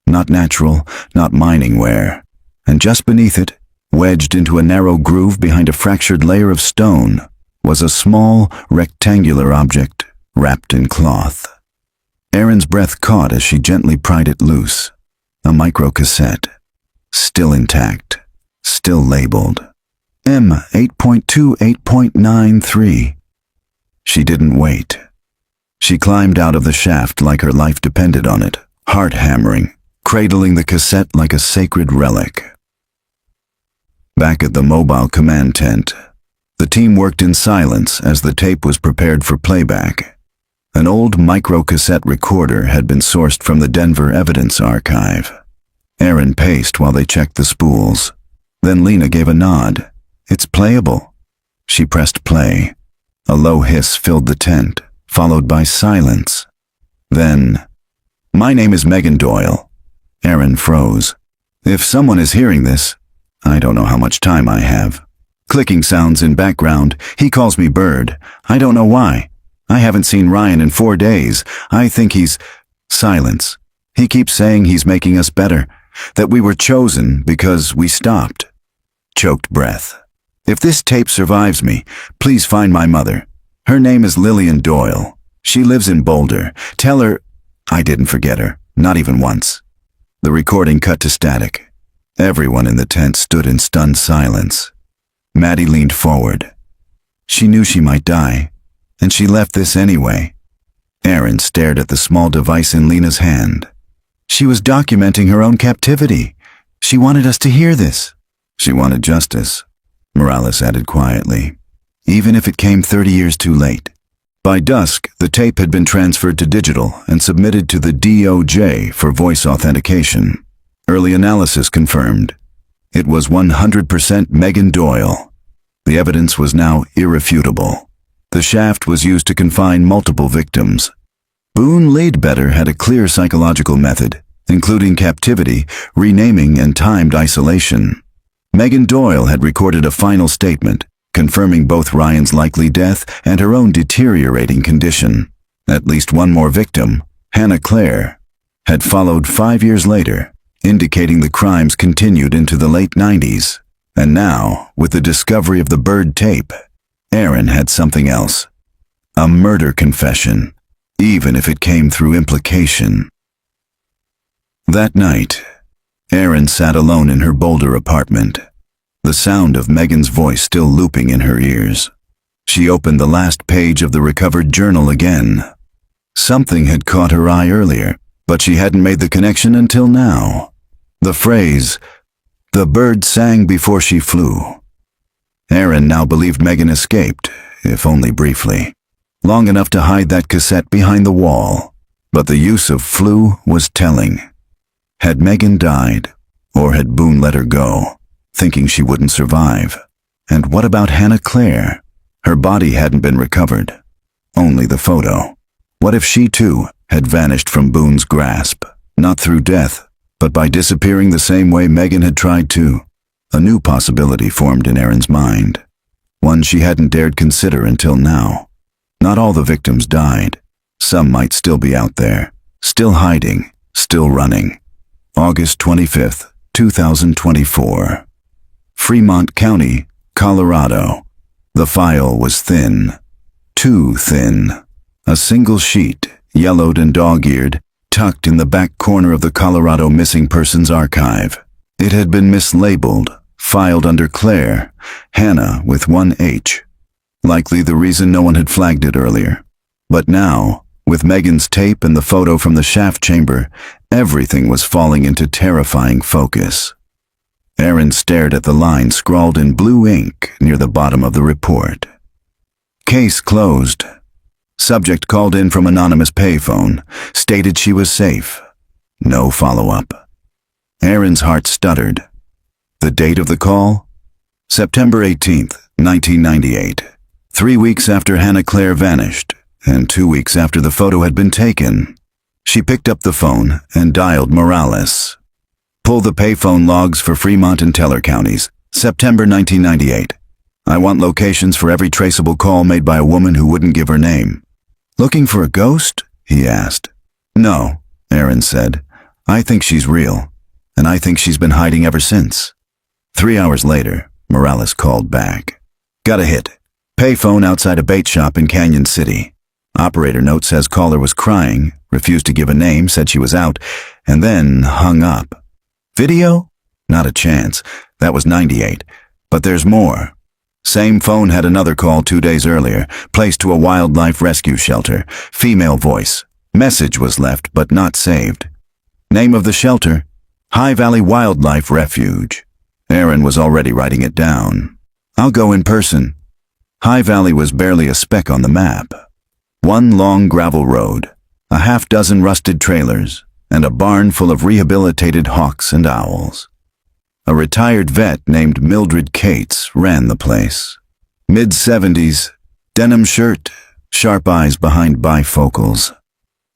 Not natural, not mining wear. And just beneath it, wedged into a narrow groove behind a fractured layer of stone, was a small, rectangular object wrapped in cloth. Erin's breath caught as she gently pried it loose. A microcassette. Still intact. Still labeled. M8.28.93. She didn't wait. She climbed out of the shaft like her life depended on it, heart hammering, cradling the cassette like a sacred relic. Back at the mobile command tent, the team worked in silence as the tape was prepared for playback. An old microcassette recorder had been sourced from the Denver Evidence Archive. Erin paced while they checked the spools. Then Lena gave a nod. It's playable. She pressed play. A low hiss filled the tent, followed by silence. Then, "My name is Megan Doyle." Erin froze. "If someone is hearing this, I don't know how much time I have." Clicking sounds in background. "He calls me Bird. I don't know why. I haven't seen Ryan in 4 days. I think he's..." Silence. "He keeps saying he's making us better, that we were chosen because we stopped." Choked breath. "If this tape survives me, please find my mother. Her name is Lillian Doyle. She lives in Boulder. Tell her..." "I didn't forget her, not even once." The recording cut to static. Everyone in the tent stood in stunned silence. Maddie leaned forward. "She knew she might die, and she left this anyway." Erin stared at the small device in Lena's hand. "She was documenting her own captivity. She wanted us to hear this." "She wanted justice," Morales added quietly, "even if it came 30 years too late." By dusk, the tape had been transferred to digital and submitted to the DOJ for voice authentication. Early analysis confirmed. It was 100% Megan Doyle. The evidence was now irrefutable. The shaft was used to confine multiple victims. Boone Ledbetter had a clear psychological method, including captivity, renaming, and timed isolation. Megan Doyle had recorded a final statement, confirming both Ryan's likely death and her own deteriorating condition. At least one more victim, Hannah Claire, had followed 5 years later, indicating the crimes continued into the late 90s. And now, with the discovery of the Bird tape, Erin had something else. A murder confession, even if it came through implication. That night, Erin sat alone in her Boulder apartment, the sound of Megan's voice still looping in her ears. She opened the last page of the recovered journal again. Something had caught her eye earlier, but she hadn't made the connection until now. The phrase, "The bird sang before she flew." Erin now believed Megan escaped, if only briefly, long enough to hide that cassette behind the wall. But the use of "flew" was telling. Had Megan died, or had Boone let her go, thinking she wouldn't survive? And what about Hannah Claire? Her body hadn't been recovered, only the photo. What if she too had vanished from Boone's grasp, not through death, but by disappearing the same way Megan had tried to? A new possibility formed in Erin's mind, one she hadn't dared consider until now. Not all the victims died. Some might still be out there, still hiding, still running. August 25th, 2024. Fremont County, Colorado. The file was thin. Too thin. A single sheet, yellowed and dog-eared, tucked in the back corner of the Colorado Missing Persons Archive. It had been mislabeled, filed under Claire, Hannah with one H. Likely the reason no one had flagged it earlier. But now, with Megan's tape and the photo from the shaft chamber, everything was falling into terrifying focus. Erin stared at the line scrawled in blue ink near the bottom of the report. Case closed. Subject called in from anonymous payphone, stated she was safe. No follow-up. Aaron's heart stuttered. The date of the call? September 18th, 1998. 3 weeks after Hannah Claire vanished, and 2 weeks after the photo had been taken. She picked up the phone and dialed Morales. Pull the payphone logs for Fremont and Teller counties. September 1998. I want locations for every traceable call made by a woman who wouldn't give her name. Looking for a ghost? He asked. No, Aaron said. I think she's real, and I think she's been hiding ever since. 3 hours later, Morales called back. Got a hit. Payphone outside a bait shop in Canyon City. Operator note says caller was crying, refused to give a name, said she was out, and then hung up. Video? Not a chance. That was 98. But there's more. Same phone had another call 2 days earlier, placed to a wildlife rescue shelter. Female voice. Message was left, but not saved. Name of the shelter? High Valley Wildlife Refuge. Aaron was already writing it down. I'll go in person. High Valley was barely a speck on the map. One long gravel road, a half-dozen rusted trailers, and a barn full of rehabilitated hawks and owls. A retired vet named Mildred Cates ran the place. Mid-70s, denim shirt, sharp eyes behind bifocals.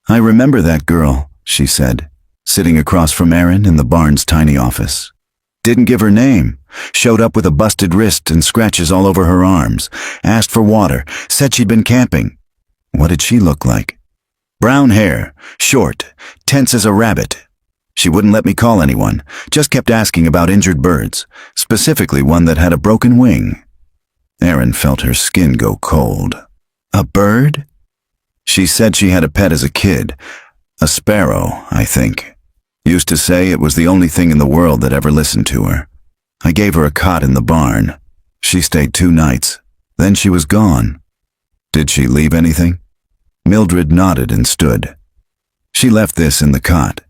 I remember that girl, she said, sitting across from Aaron in the barn's tiny office. Didn't give her name, showed up with a busted wrist and scratches all over her arms, asked for water, said she'd been camping. What did she look like? Brown hair, short, tense as a rabbit. She wouldn't let me call anyone, just kept asking about injured birds, specifically one that had a broken wing. Aaron felt her skin go cold. A bird? She said she had a pet as a kid. A sparrow, I think. Used to say it was the only thing in the world that ever listened to her. I gave her a cot in the barn. She stayed 2 nights. Then she was gone. Did she leave anything? Mildred nodded and stood. She left this in the cot.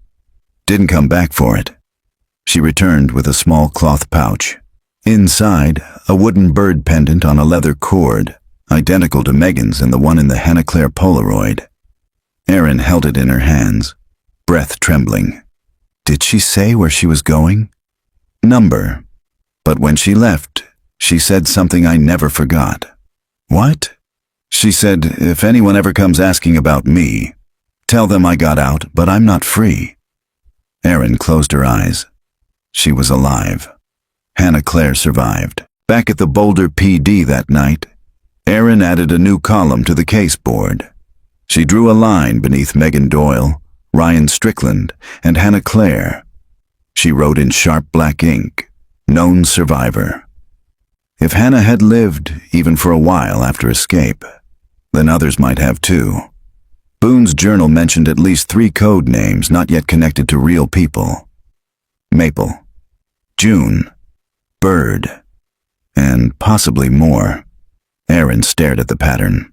Didn't come back for it. She returned with a small cloth pouch. Inside, a wooden bird pendant on a leather cord, identical to Megan's and the one in the Hannah Claire Polaroid. Aaron held it in her hands, breath trembling. Did she say where she was going? Number. But when she left, she said something I never forgot. What? She said, if anyone ever comes asking about me, tell them I got out, but I'm not free. Aaron closed her eyes. She was alive. Hannah Claire survived. Back at the Boulder PD that night, Aaron added a new column to the case board. She drew a line beneath Megan Doyle, Ryan Strickland, and Hannah Claire. She wrote in sharp black ink, known survivor. If Hannah had lived, even for a while after escape, then others might have too. Boone's journal mentioned at least 3 code names not yet connected to real people. Maple, June, Bird, and possibly more. Aaron stared at the pattern.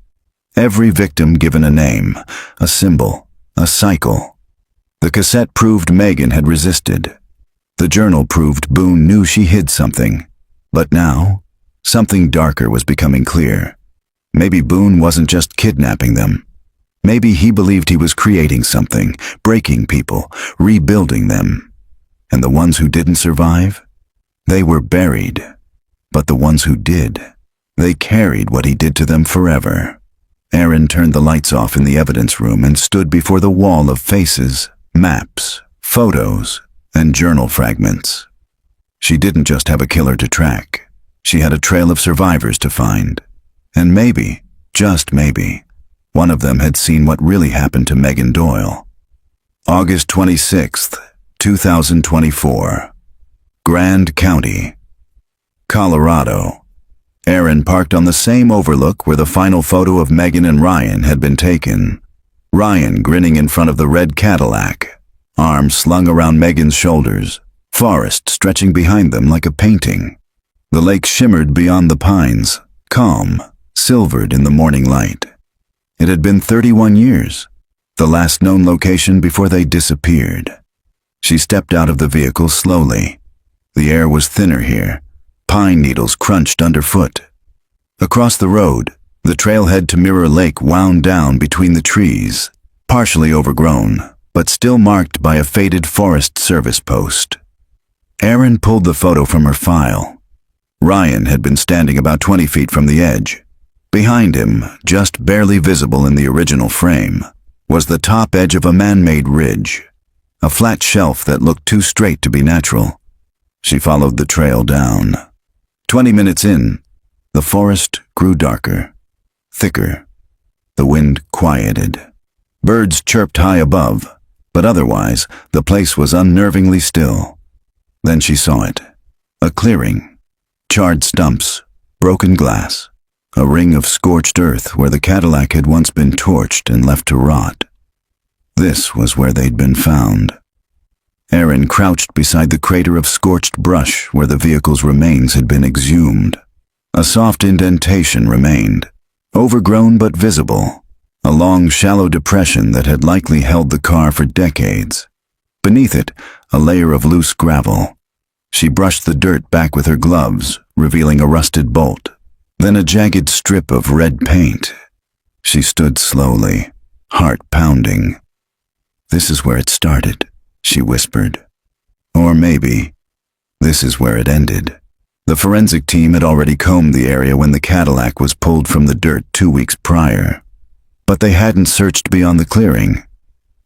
Every victim given a name, a symbol, a cycle. The cassette proved Megan had resisted. The journal proved Boone knew she hid something. But now, something darker was becoming clear. Maybe Boone wasn't just kidnapping them. Maybe he believed he was creating something, breaking people, rebuilding them. And the ones who didn't survive? They were buried. But the ones who did, they carried what he did to them forever. Aaron turned the lights off in the evidence room and stood before the wall of faces, maps, photos, and journal fragments. She didn't just have a killer to track. She had a trail of survivors to find. And maybe, just maybe, one of them had seen what really happened to Megan Doyle. August 26th, 2024. Grand County, Colorado. Aaron parked on the same overlook where the final photo of Megan and Ryan had been taken. Ryan grinning in front of the red Cadillac, arms slung around Megan's shoulders, forest stretching behind them like a painting. The lake shimmered beyond the pines, calm, silvered in the morning light. It had been 31 years, the last known location before they disappeared. She stepped out of the vehicle slowly. The air was thinner here. Pine needles crunched underfoot. Across the road, The trailhead to Mirror Lake wound down between the trees, partially overgrown, but still marked by a faded Forest Service post. Erin pulled the photo from her file. Ryan had been standing about 20 feet from the edge. Behind him, just barely visible in the original frame, was the top edge of a man-made ridge, a flat shelf that looked too straight to be natural. She followed the trail down. 20 minutes in, the forest grew darker, thicker. The wind quieted. Birds chirped high above, but otherwise, the place was unnervingly still. Then she saw it. A clearing. Charred stumps, broken glass. A ring of scorched earth where the Cadillac had once been torched and left to rot. This was where they'd been found. Erin crouched beside the crater of scorched brush where the vehicle's remains had been exhumed. A soft indentation remained, overgrown but visible, a long, shallow depression that had likely held the car for decades. Beneath it, a layer of loose gravel. She brushed the dirt back with her gloves, revealing a rusted bolt, then a jagged strip of red paint. She stood slowly, heart pounding. "This is where it started," she whispered. Or maybe, this is where it ended. The forensic team had already combed the area when the Cadillac was pulled from the dirt 2 weeks prior. But they hadn't searched beyond the clearing.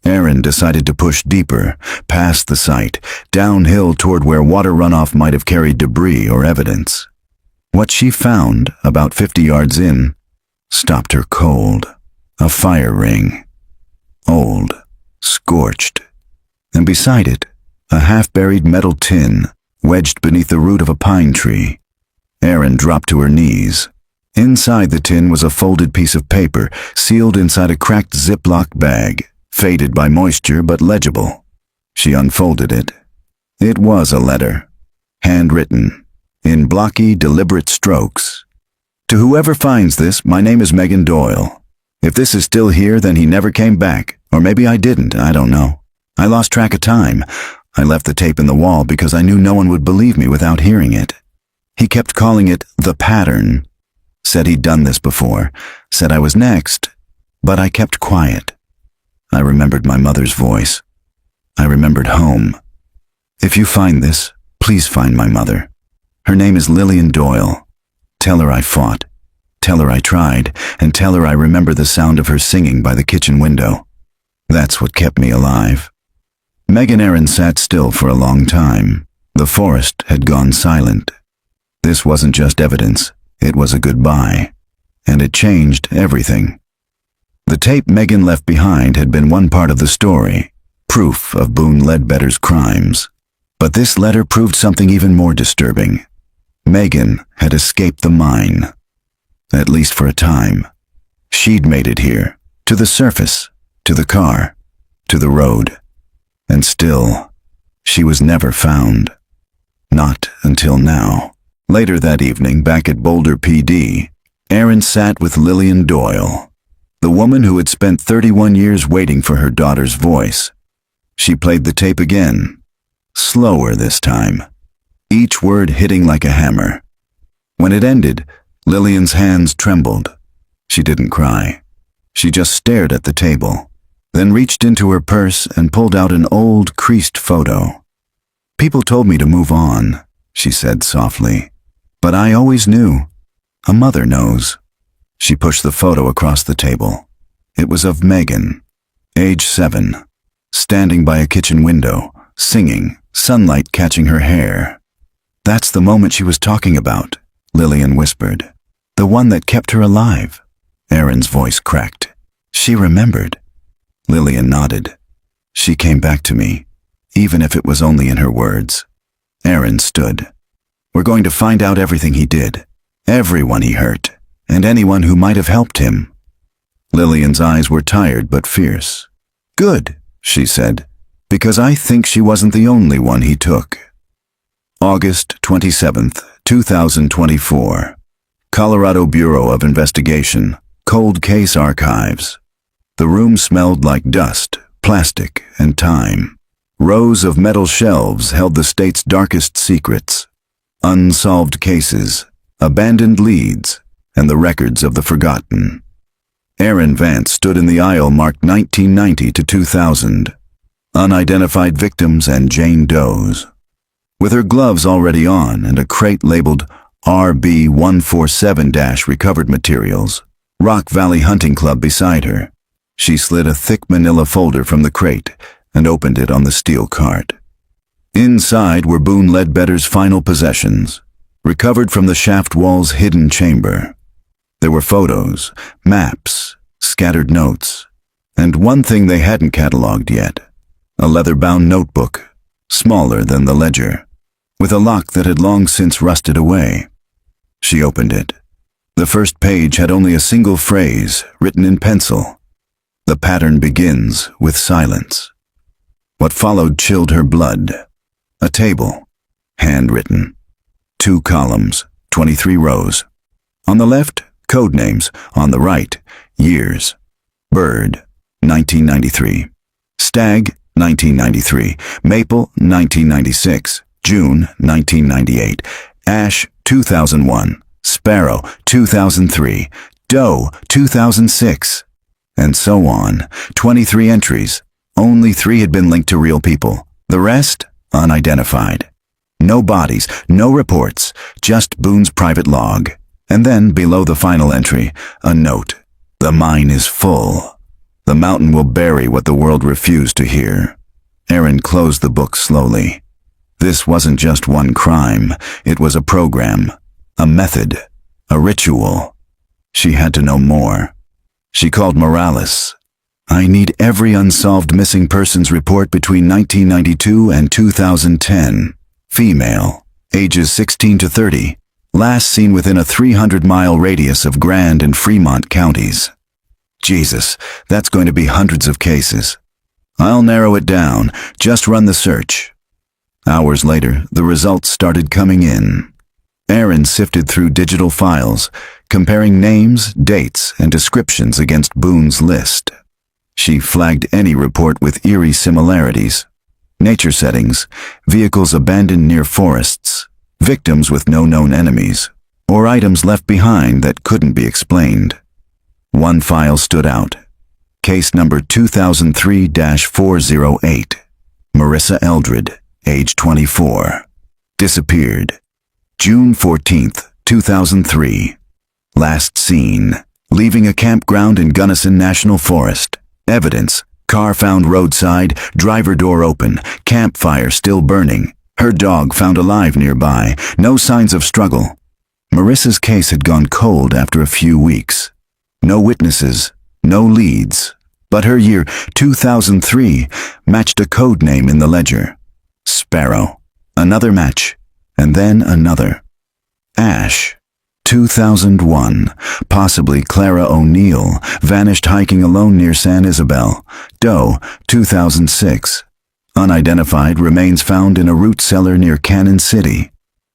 Erin decided to push deeper, past the site, downhill toward where water runoff might have carried debris or evidence. What she found, about 50 yards in, stopped her cold. A fire ring. Old, scorched. And beside it, a half-buried metal tin, wedged beneath the root of a pine tree. Erin dropped to her knees. Inside the tin was a folded piece of paper, sealed inside a cracked Ziploc bag, faded by moisture but legible. She unfolded it. It was a letter, handwritten, in blocky, deliberate strokes. "To whoever finds this, my name is Megan Doyle. If this is still here, then he never came back, or maybe I didn't, I don't know. I lost track of time. I left the tape in the wall because I knew no one would believe me without hearing it. He kept calling it the pattern. Said he'd done this before, said I was next, but I kept quiet. I remembered my mother's voice. I remembered home. If you find this, please find my mother. Her name is Lillian Doyle. Tell her I fought. Tell her I tried, and tell her I remember the sound of her singing by the kitchen window. That's what kept me alive." Meg and Erin sat still for a long time. The forest had gone silent. This wasn't just evidence, it was a goodbye. And it changed everything. The tape Megan left behind had been one part of the story, proof of Boone Ledbetter's crimes. But this letter proved something even more disturbing. Megan had escaped the mine. At least for a time. She'd made it here, to the surface, to the car, to the road. And still, she was never found. Not until now. Later that evening, back at Boulder PD, Erin sat with Lillian Doyle, the woman who had spent 31 years waiting for her daughter's voice. She played the tape again, slower this time, each word hitting like a hammer. When it ended, Lillian's hands trembled. She didn't cry. She just stared at the table, then reached into her purse and pulled out an old, creased photo. "People told me to move on," she said softly. "But I always knew. A mother knows." She pushed the photo across the table. It was of Megan, age 7, standing by a kitchen window, singing, sunlight catching her hair. "That's the moment she was talking about," Lillian whispered. "The one that kept her alive." Erin's voice cracked. "She remembered." Lillian nodded. "She came back to me, even if it was only in her words." Erin stood. "We're going to find out everything he did, everyone he hurt, and anyone who might have helped him." Lillian's eyes were tired but fierce. "Good," she said, "because I think she wasn't the only one he took." August 27th, 2024. Colorado Bureau of Investigation, Cold Case Archives. The room smelled like dust, plastic, and time. Rows of metal shelves held the state's darkest secrets. Unsolved cases, abandoned leads, and the records of the forgotten. Aaron Vance stood in the aisle marked 1990 to 2000. Unidentified victims and Jane Does. With her gloves already on and a crate labeled RB147-recovered materials, Rock Valley Hunting Club beside her, she slid a thick manila folder from the crate and opened it on the steel cart. Inside were Boone Ledbetter's final possessions, recovered from the shaft wall's hidden chamber. There were photos, maps, scattered notes, and one thing they hadn't cataloged yet, a leather-bound notebook, smaller than the ledger, with a lock that had long since rusted away. She opened it. The first page had only a single phrase, written in pencil. The pattern begins with silence. What followed chilled her blood. A table, handwritten. 2 columns, 23 rows. On the left, code names. On the right, years. Bird, 1993. Stag, 1993. Maple, 1996. June, 1998. Ash, 2001. Sparrow, 2003. Doe, 2006. And so on. 23 entries. Only 3 had been linked to real people. The rest, unidentified. No bodies, no reports, just Boone's private log. And then, below the final entry, a note. The mine is full. The mountain will bury what the world refused to hear. Aaron closed the book slowly. This wasn't just one crime. It was a program, a method, a ritual. She had to know more. She called Morales. I need every unsolved missing persons report between 1992 and 2010. Female, ages 16 to 30. Last seen within a 300-mile radius of Grand and Fremont counties. Jesus, that's going to be hundreds of cases. I'll narrow it down. Just run the search. Hours later, the results started coming in. Aaron sifted through digital files, comparing names, dates, and descriptions against Boone's list. She flagged any report with eerie similarities. Nature settings, vehicles abandoned near forests, victims with no known enemies, or items left behind that couldn't be explained. One file stood out. Case number 2003-408. Marissa Eldred, age 24. Disappeared. June 14th, 2003. Last seen, leaving a campground in Gunnison National Forest. Evidence, car found roadside, driver door open, campfire still burning. Her dog found alive nearby, no signs of struggle. Marissa's case had gone cold after a few weeks. No witnesses, no leads. But her year, 2003, matched a code name in the ledger. Sparrow. Another match. And then another. Ash. 2001. Possibly Clara O'Neill, vanished hiking alone near San Isabel. Doe. 2006. Unidentified remains found in a root cellar near Cannon City.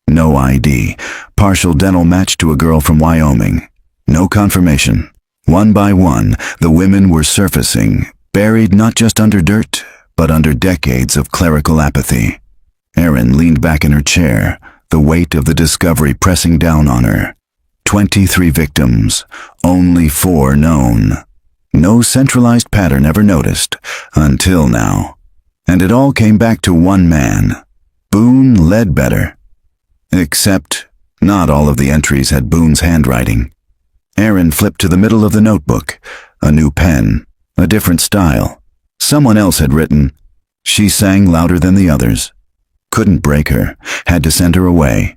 No ID. Partial dental match to a girl from Wyoming. No confirmation. One by one, the women were surfacing, buried not just under dirt, but under decades of clerical apathy. Erin leaned back in her chair, the weight of the discovery pressing down on her. 23 victims, only 4 known. No centralized pattern ever noticed, until now. And it all came back to one man, Boone Ledbetter. Except, not all of the entries had Boone's handwriting. Erin flipped to the middle of the notebook, a new pen, a different style. Someone else had written, "She sang louder than the others." Couldn't break her, had to send her away.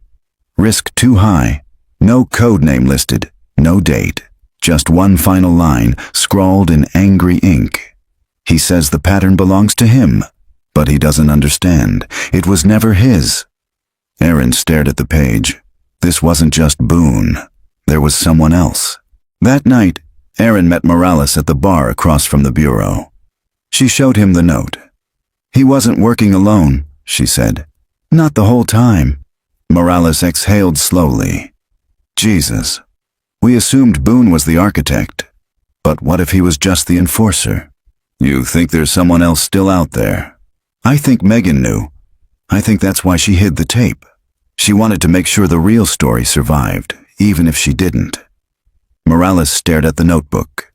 Risk too high. No code name listed, no date, just one final line, scrawled in angry ink. He says the pattern belongs to him, but he doesn't understand. It was never his. Erin stared at the page. This wasn't just Boone. There was someone else. That night, Erin met Morales at the bar across from the bureau. She showed him the note. He wasn't working alone, she said. Not the whole time. Morales exhaled slowly. Jesus. We assumed Boone was the architect. But what if he was just the enforcer? You think there's someone else still out there? I think Megan knew. I think that's why she hid the tape. She wanted to make sure the real story survived, even if she didn't. Morales stared at the notebook.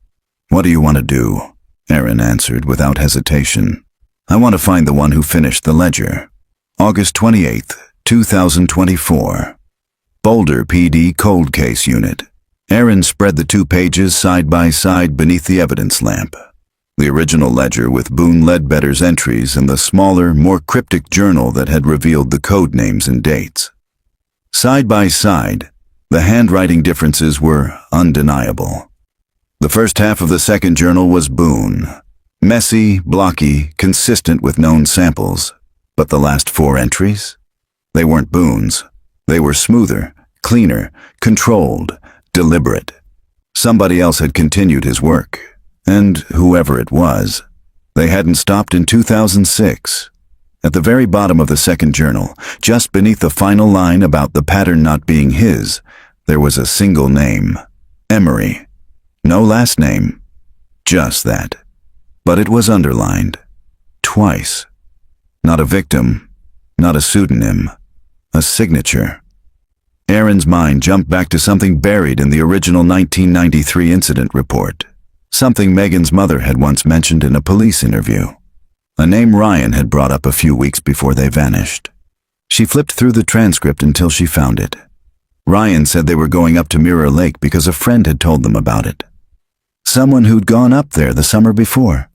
"What do you want to do?" Aaron answered without hesitation. "I want to find the one who finished the ledger. August 28th, 2024. Boulder PD Cold Case Unit." Aaron spread the 2 pages side by side beneath the evidence lamp. The original ledger with Boone Ledbetter's entries and the smaller, more cryptic journal that had revealed the code names and dates. Side by side, the handwriting differences were undeniable. The first half of the second journal was Boone. Messy, blocky, consistent with known samples. But the last 4 entries? They weren't Boone's. They were smoother, cleaner, controlled, deliberate. Somebody else had continued his work. And whoever it was, they hadn't stopped in 2006. At the very bottom of the second journal, just beneath the final line about the pattern not being his, there was a single name. Emery. No last name. Just that. But it was underlined. Twice. Not a victim. Not a pseudonym. A signature. Aaron's mind jumped back to something buried in the original 1993 incident report. Something Megan's mother had once mentioned in a police interview. A name Ryan had brought up a few weeks before they vanished. She flipped through the transcript until she found it. Ryan said they were going up to Mirror Lake because a friend had told them about it. Someone who'd gone up there the summer before.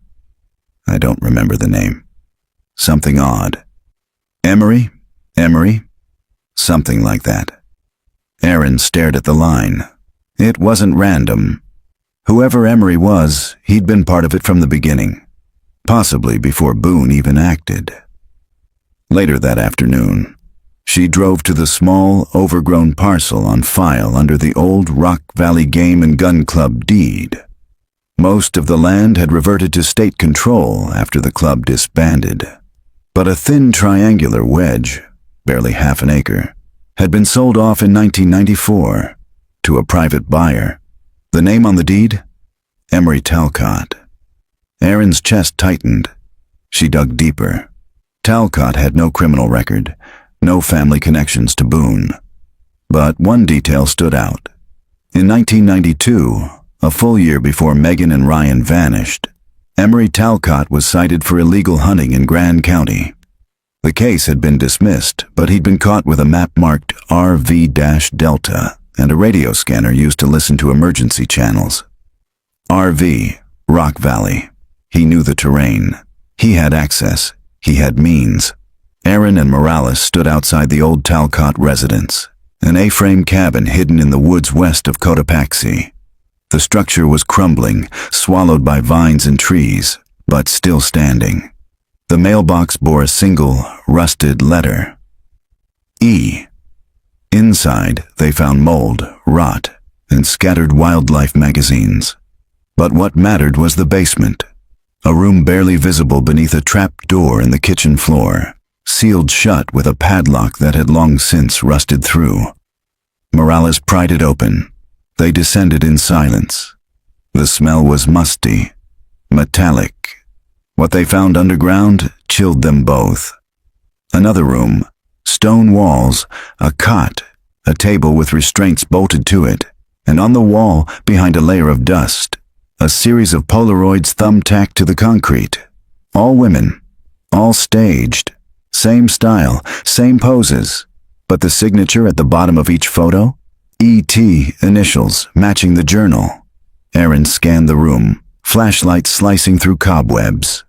I don't remember the name. Something odd. Emery? Something like that. Aaron stared at the line. It wasn't random. Whoever Emery was, he'd been part of it from the beginning. Possibly before Boone even acted. Later that afternoon, she drove to the small, overgrown parcel on file under the old Rock Valley Game and Gun Club deed. Most of the land had reverted to state control after the club disbanded. But a thin triangular wedge, barely half an acre, had been sold off in 1994 to a private buyer. The name on the deed? Emery Talcott. Aaron's chest tightened. She dug deeper. Talcott had no criminal record, no family connections to Boone. But one detail stood out. In 1992, a full year before Megan and Ryan vanished, Emery Talcott was cited for illegal hunting in Grand County. The case had been dismissed, but he'd been caught with a map marked RV-Delta and a radio scanner used to listen to emergency channels. RV, Rock Valley. He knew the terrain. He had access. He had means. Aaron and Morales stood outside the old Talcott residence, an A-frame cabin hidden in the woods west of Cotopaxi. The structure was crumbling, swallowed by vines and trees, but still standing. The mailbox bore a single, rusted letter. E. Inside, they found mold, rot, and scattered wildlife magazines. But what mattered was the basement. A room barely visible beneath a trap door in the kitchen floor, sealed shut with a padlock that had long since rusted through. Morales pried it open. They descended in silence. The smell was musty, metallic. What they found underground chilled them both. Another room, stone walls, a cot, a table with restraints bolted to it, and on the wall, behind a layer of dust, a series of Polaroids thumbtacked to the concrete. All women, all staged, same style, same poses, but the signature at the bottom of each photo? E.T. initials matching the journal. Aaron scanned the room, flashlight slicing through cobwebs.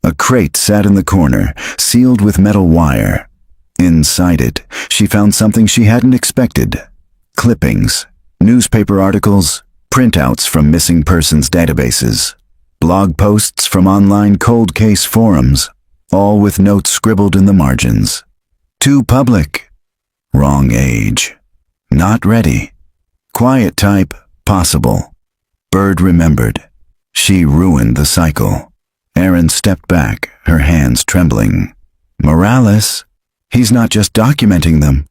A crate sat in the corner, sealed with metal wire. Inside it, she found something she hadn't expected. Clippings, newspaper articles, printouts from missing persons databases, blog posts from online cold case forums, all with notes scribbled in the margins. Too public. Wrong age. Not ready. Quiet type, possible. Bird remembered. She ruined the cycle. Aaron stepped back, her hands trembling. Morales? He's not just documenting them.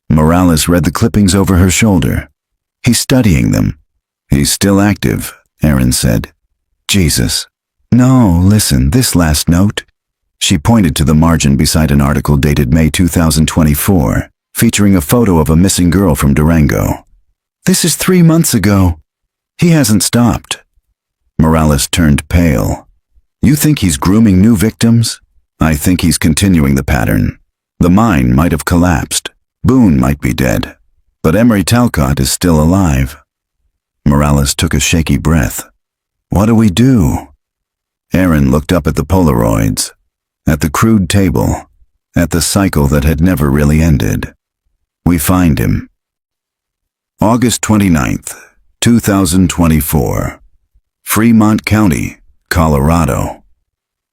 Morales read the clippings over her shoulder. He's studying them. He's still active, Aaron said. Jesus. No, listen, this last note. She pointed to the margin beside an article dated May 2024, featuring a photo of a missing girl from Durango. This is 3 months ago. He hasn't stopped. Morales turned pale. You think he's grooming new victims? I think he's continuing the pattern. The mine might have collapsed. Boone might be dead. But Emery Talcott is still alive. Morales took a shaky breath. What do we do? Aaron looked up at the Polaroids, at the crude table, at the cycle that had never really ended. We find him. August 29th, 2024. Fremont County, Colorado.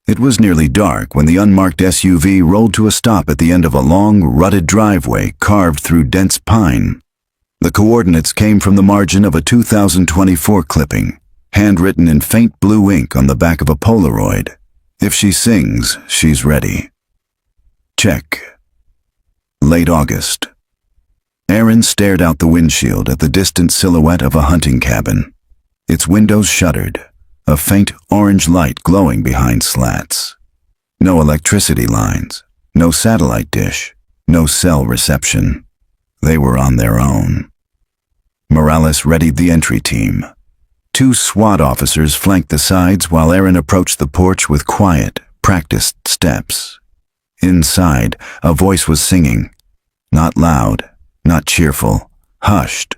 It was nearly dark when the unmarked SUV rolled to a stop at the end of a long, rutted driveway carved through dense pine. The coordinates came from the margin of a 2024 clipping, handwritten in faint blue ink on the back of a Polaroid. If she sings, she's ready. Check. Late August. Aaron stared out the windshield at the distant silhouette of a hunting cabin. Its windows shuttered, a faint orange light glowing behind slats. No electricity lines, no satellite dish, no cell reception. They were on their own. Morales readied the entry team. 2 SWAT officers flanked the sides while Aaron approached the porch with quiet, practiced steps. Inside, a voice was singing. Not loud, not cheerful, hushed,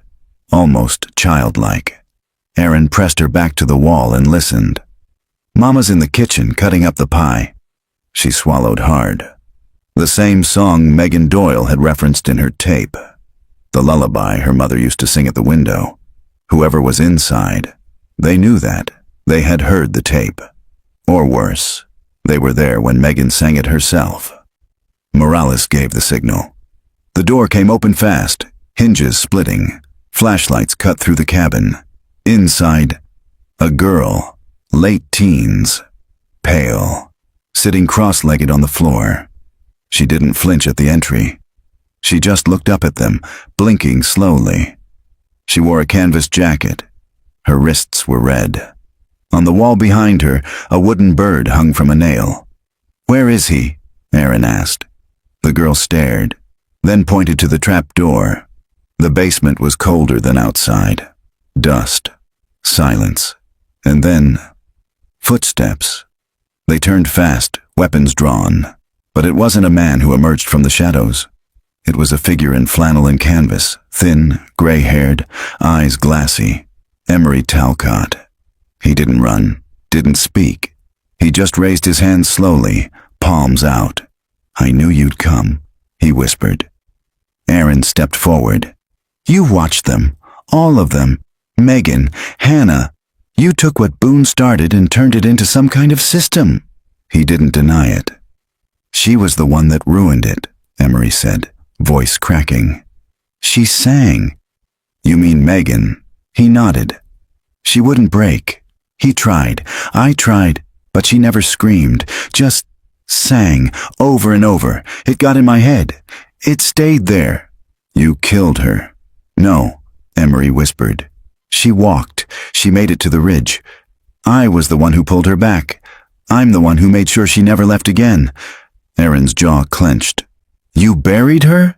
almost childlike. Aaron pressed her back to the wall and listened. Mama's in the kitchen cutting up the pie. She swallowed hard. The same song Megan Doyle had referenced in her tape. The lullaby her mother used to sing at the window. Whoever was inside, they knew that. They had heard the tape. Or worse, they were there when Megan sang it herself. Morales gave the signal. The door came open fast, hinges splitting, flashlights cut through the cabin. Inside, a girl, late teens, pale, sitting cross-legged on the floor. She didn't flinch at the entry. She just looked up at them, blinking slowly. She wore a canvas jacket. Her wrists were red. On the wall behind her, a wooden bird hung from a nail. "Where is he?" Aaron asked. The girl stared, then pointed to the trap door. The basement was colder than outside. Dust, silence, and then footsteps. They turned fast, weapons drawn. But it wasn't a man who emerged from the shadows. It was a figure in flannel and canvas, thin, gray-haired, eyes glassy. Emery Talcott. He didn't run, didn't speak. He just raised his hands slowly, palms out. "I knew you'd come," he whispered. Aaron stepped forward. "You watched them, all of them. Megan, Hannah. You took what Boone started and turned it into some kind of system." He didn't deny it. "She was the one that ruined it," Emery said, voice cracking. "She sang." "You mean Megan?" He nodded. "She wouldn't break. He tried. I tried. But she never screamed. Just sang, over and over. It got in my head. It stayed there." "You killed her." "No," Emery whispered. "She walked. She made it to the ridge. I was the one who pulled her back. I'm the one who made sure she never left again." Aaron's jaw clenched. "You buried her?"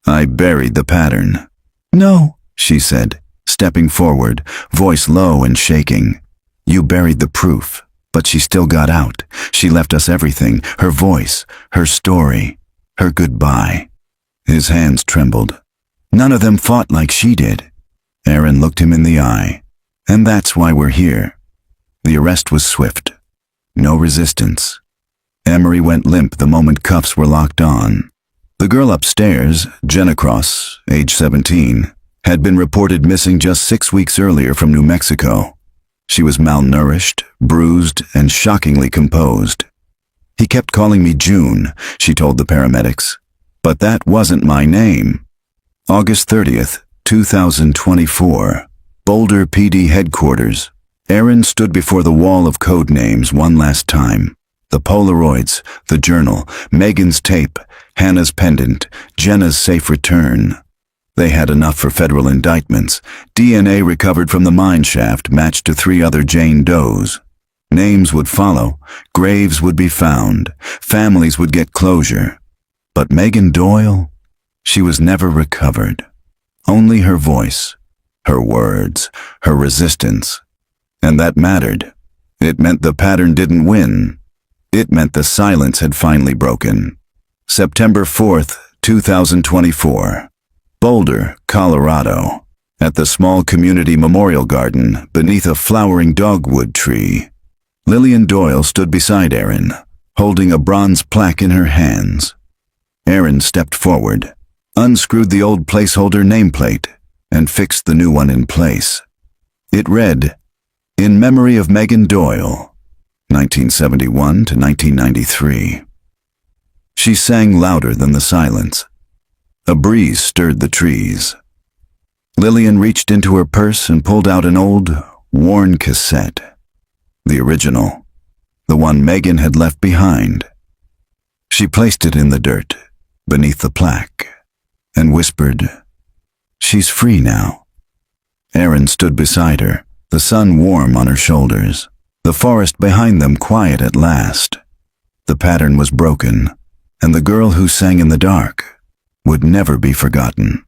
"I buried the pattern." "No," she said, stepping forward, voice low and shaking. "You buried the proof, but she still got out. She left us everything, her voice, her story, her goodbye." His hands trembled. "None of them fought like she did." Aaron looked him in the eye. "And that's why we're here." The arrest was swift. No resistance. Emery went limp the moment cuffs were locked on. The girl upstairs, Jenna Cross, age 17, had been reported missing just 6 weeks earlier from New Mexico. She was malnourished, bruised, and shockingly composed. "He kept calling me June," she told the paramedics. "But that wasn't my name." August 30th, 2024. Boulder PD headquarters. Aaron stood before the wall of code names one last time. The Polaroids, the journal, Megan's tape, Hannah's pendant, Jenna's safe return. They had enough for federal indictments. DNA recovered from the mine shaft matched to 3 other Jane Does. Names would follow, graves would be found, families would get closure. But Megan Doyle? She was never recovered. Only her voice, Her words, her resistance. And that mattered. It meant the pattern didn't win. It meant the silence had finally broken. September 4th, 2024. Boulder, Colorado. At the small community memorial garden beneath a flowering dogwood tree, Lillian Doyle stood beside Erin, holding a bronze plaque in her hands. Erin stepped forward, unscrewed the old placeholder nameplate, and fixed the new one in place. It read, "In memory of Megan Doyle, 1971 to 1993. She sang louder than the silence. A breeze stirred the trees. Lillian reached into her purse and pulled out an old, worn cassette. The original, the one Megan had left behind. She placed it in the dirt, beneath the plaque, and whispered, "She's free now." Erin stood beside her, the sun warm on her shoulders, the forest behind them quiet at last. The pattern was broken, and the girl who sang in the dark would never be forgotten.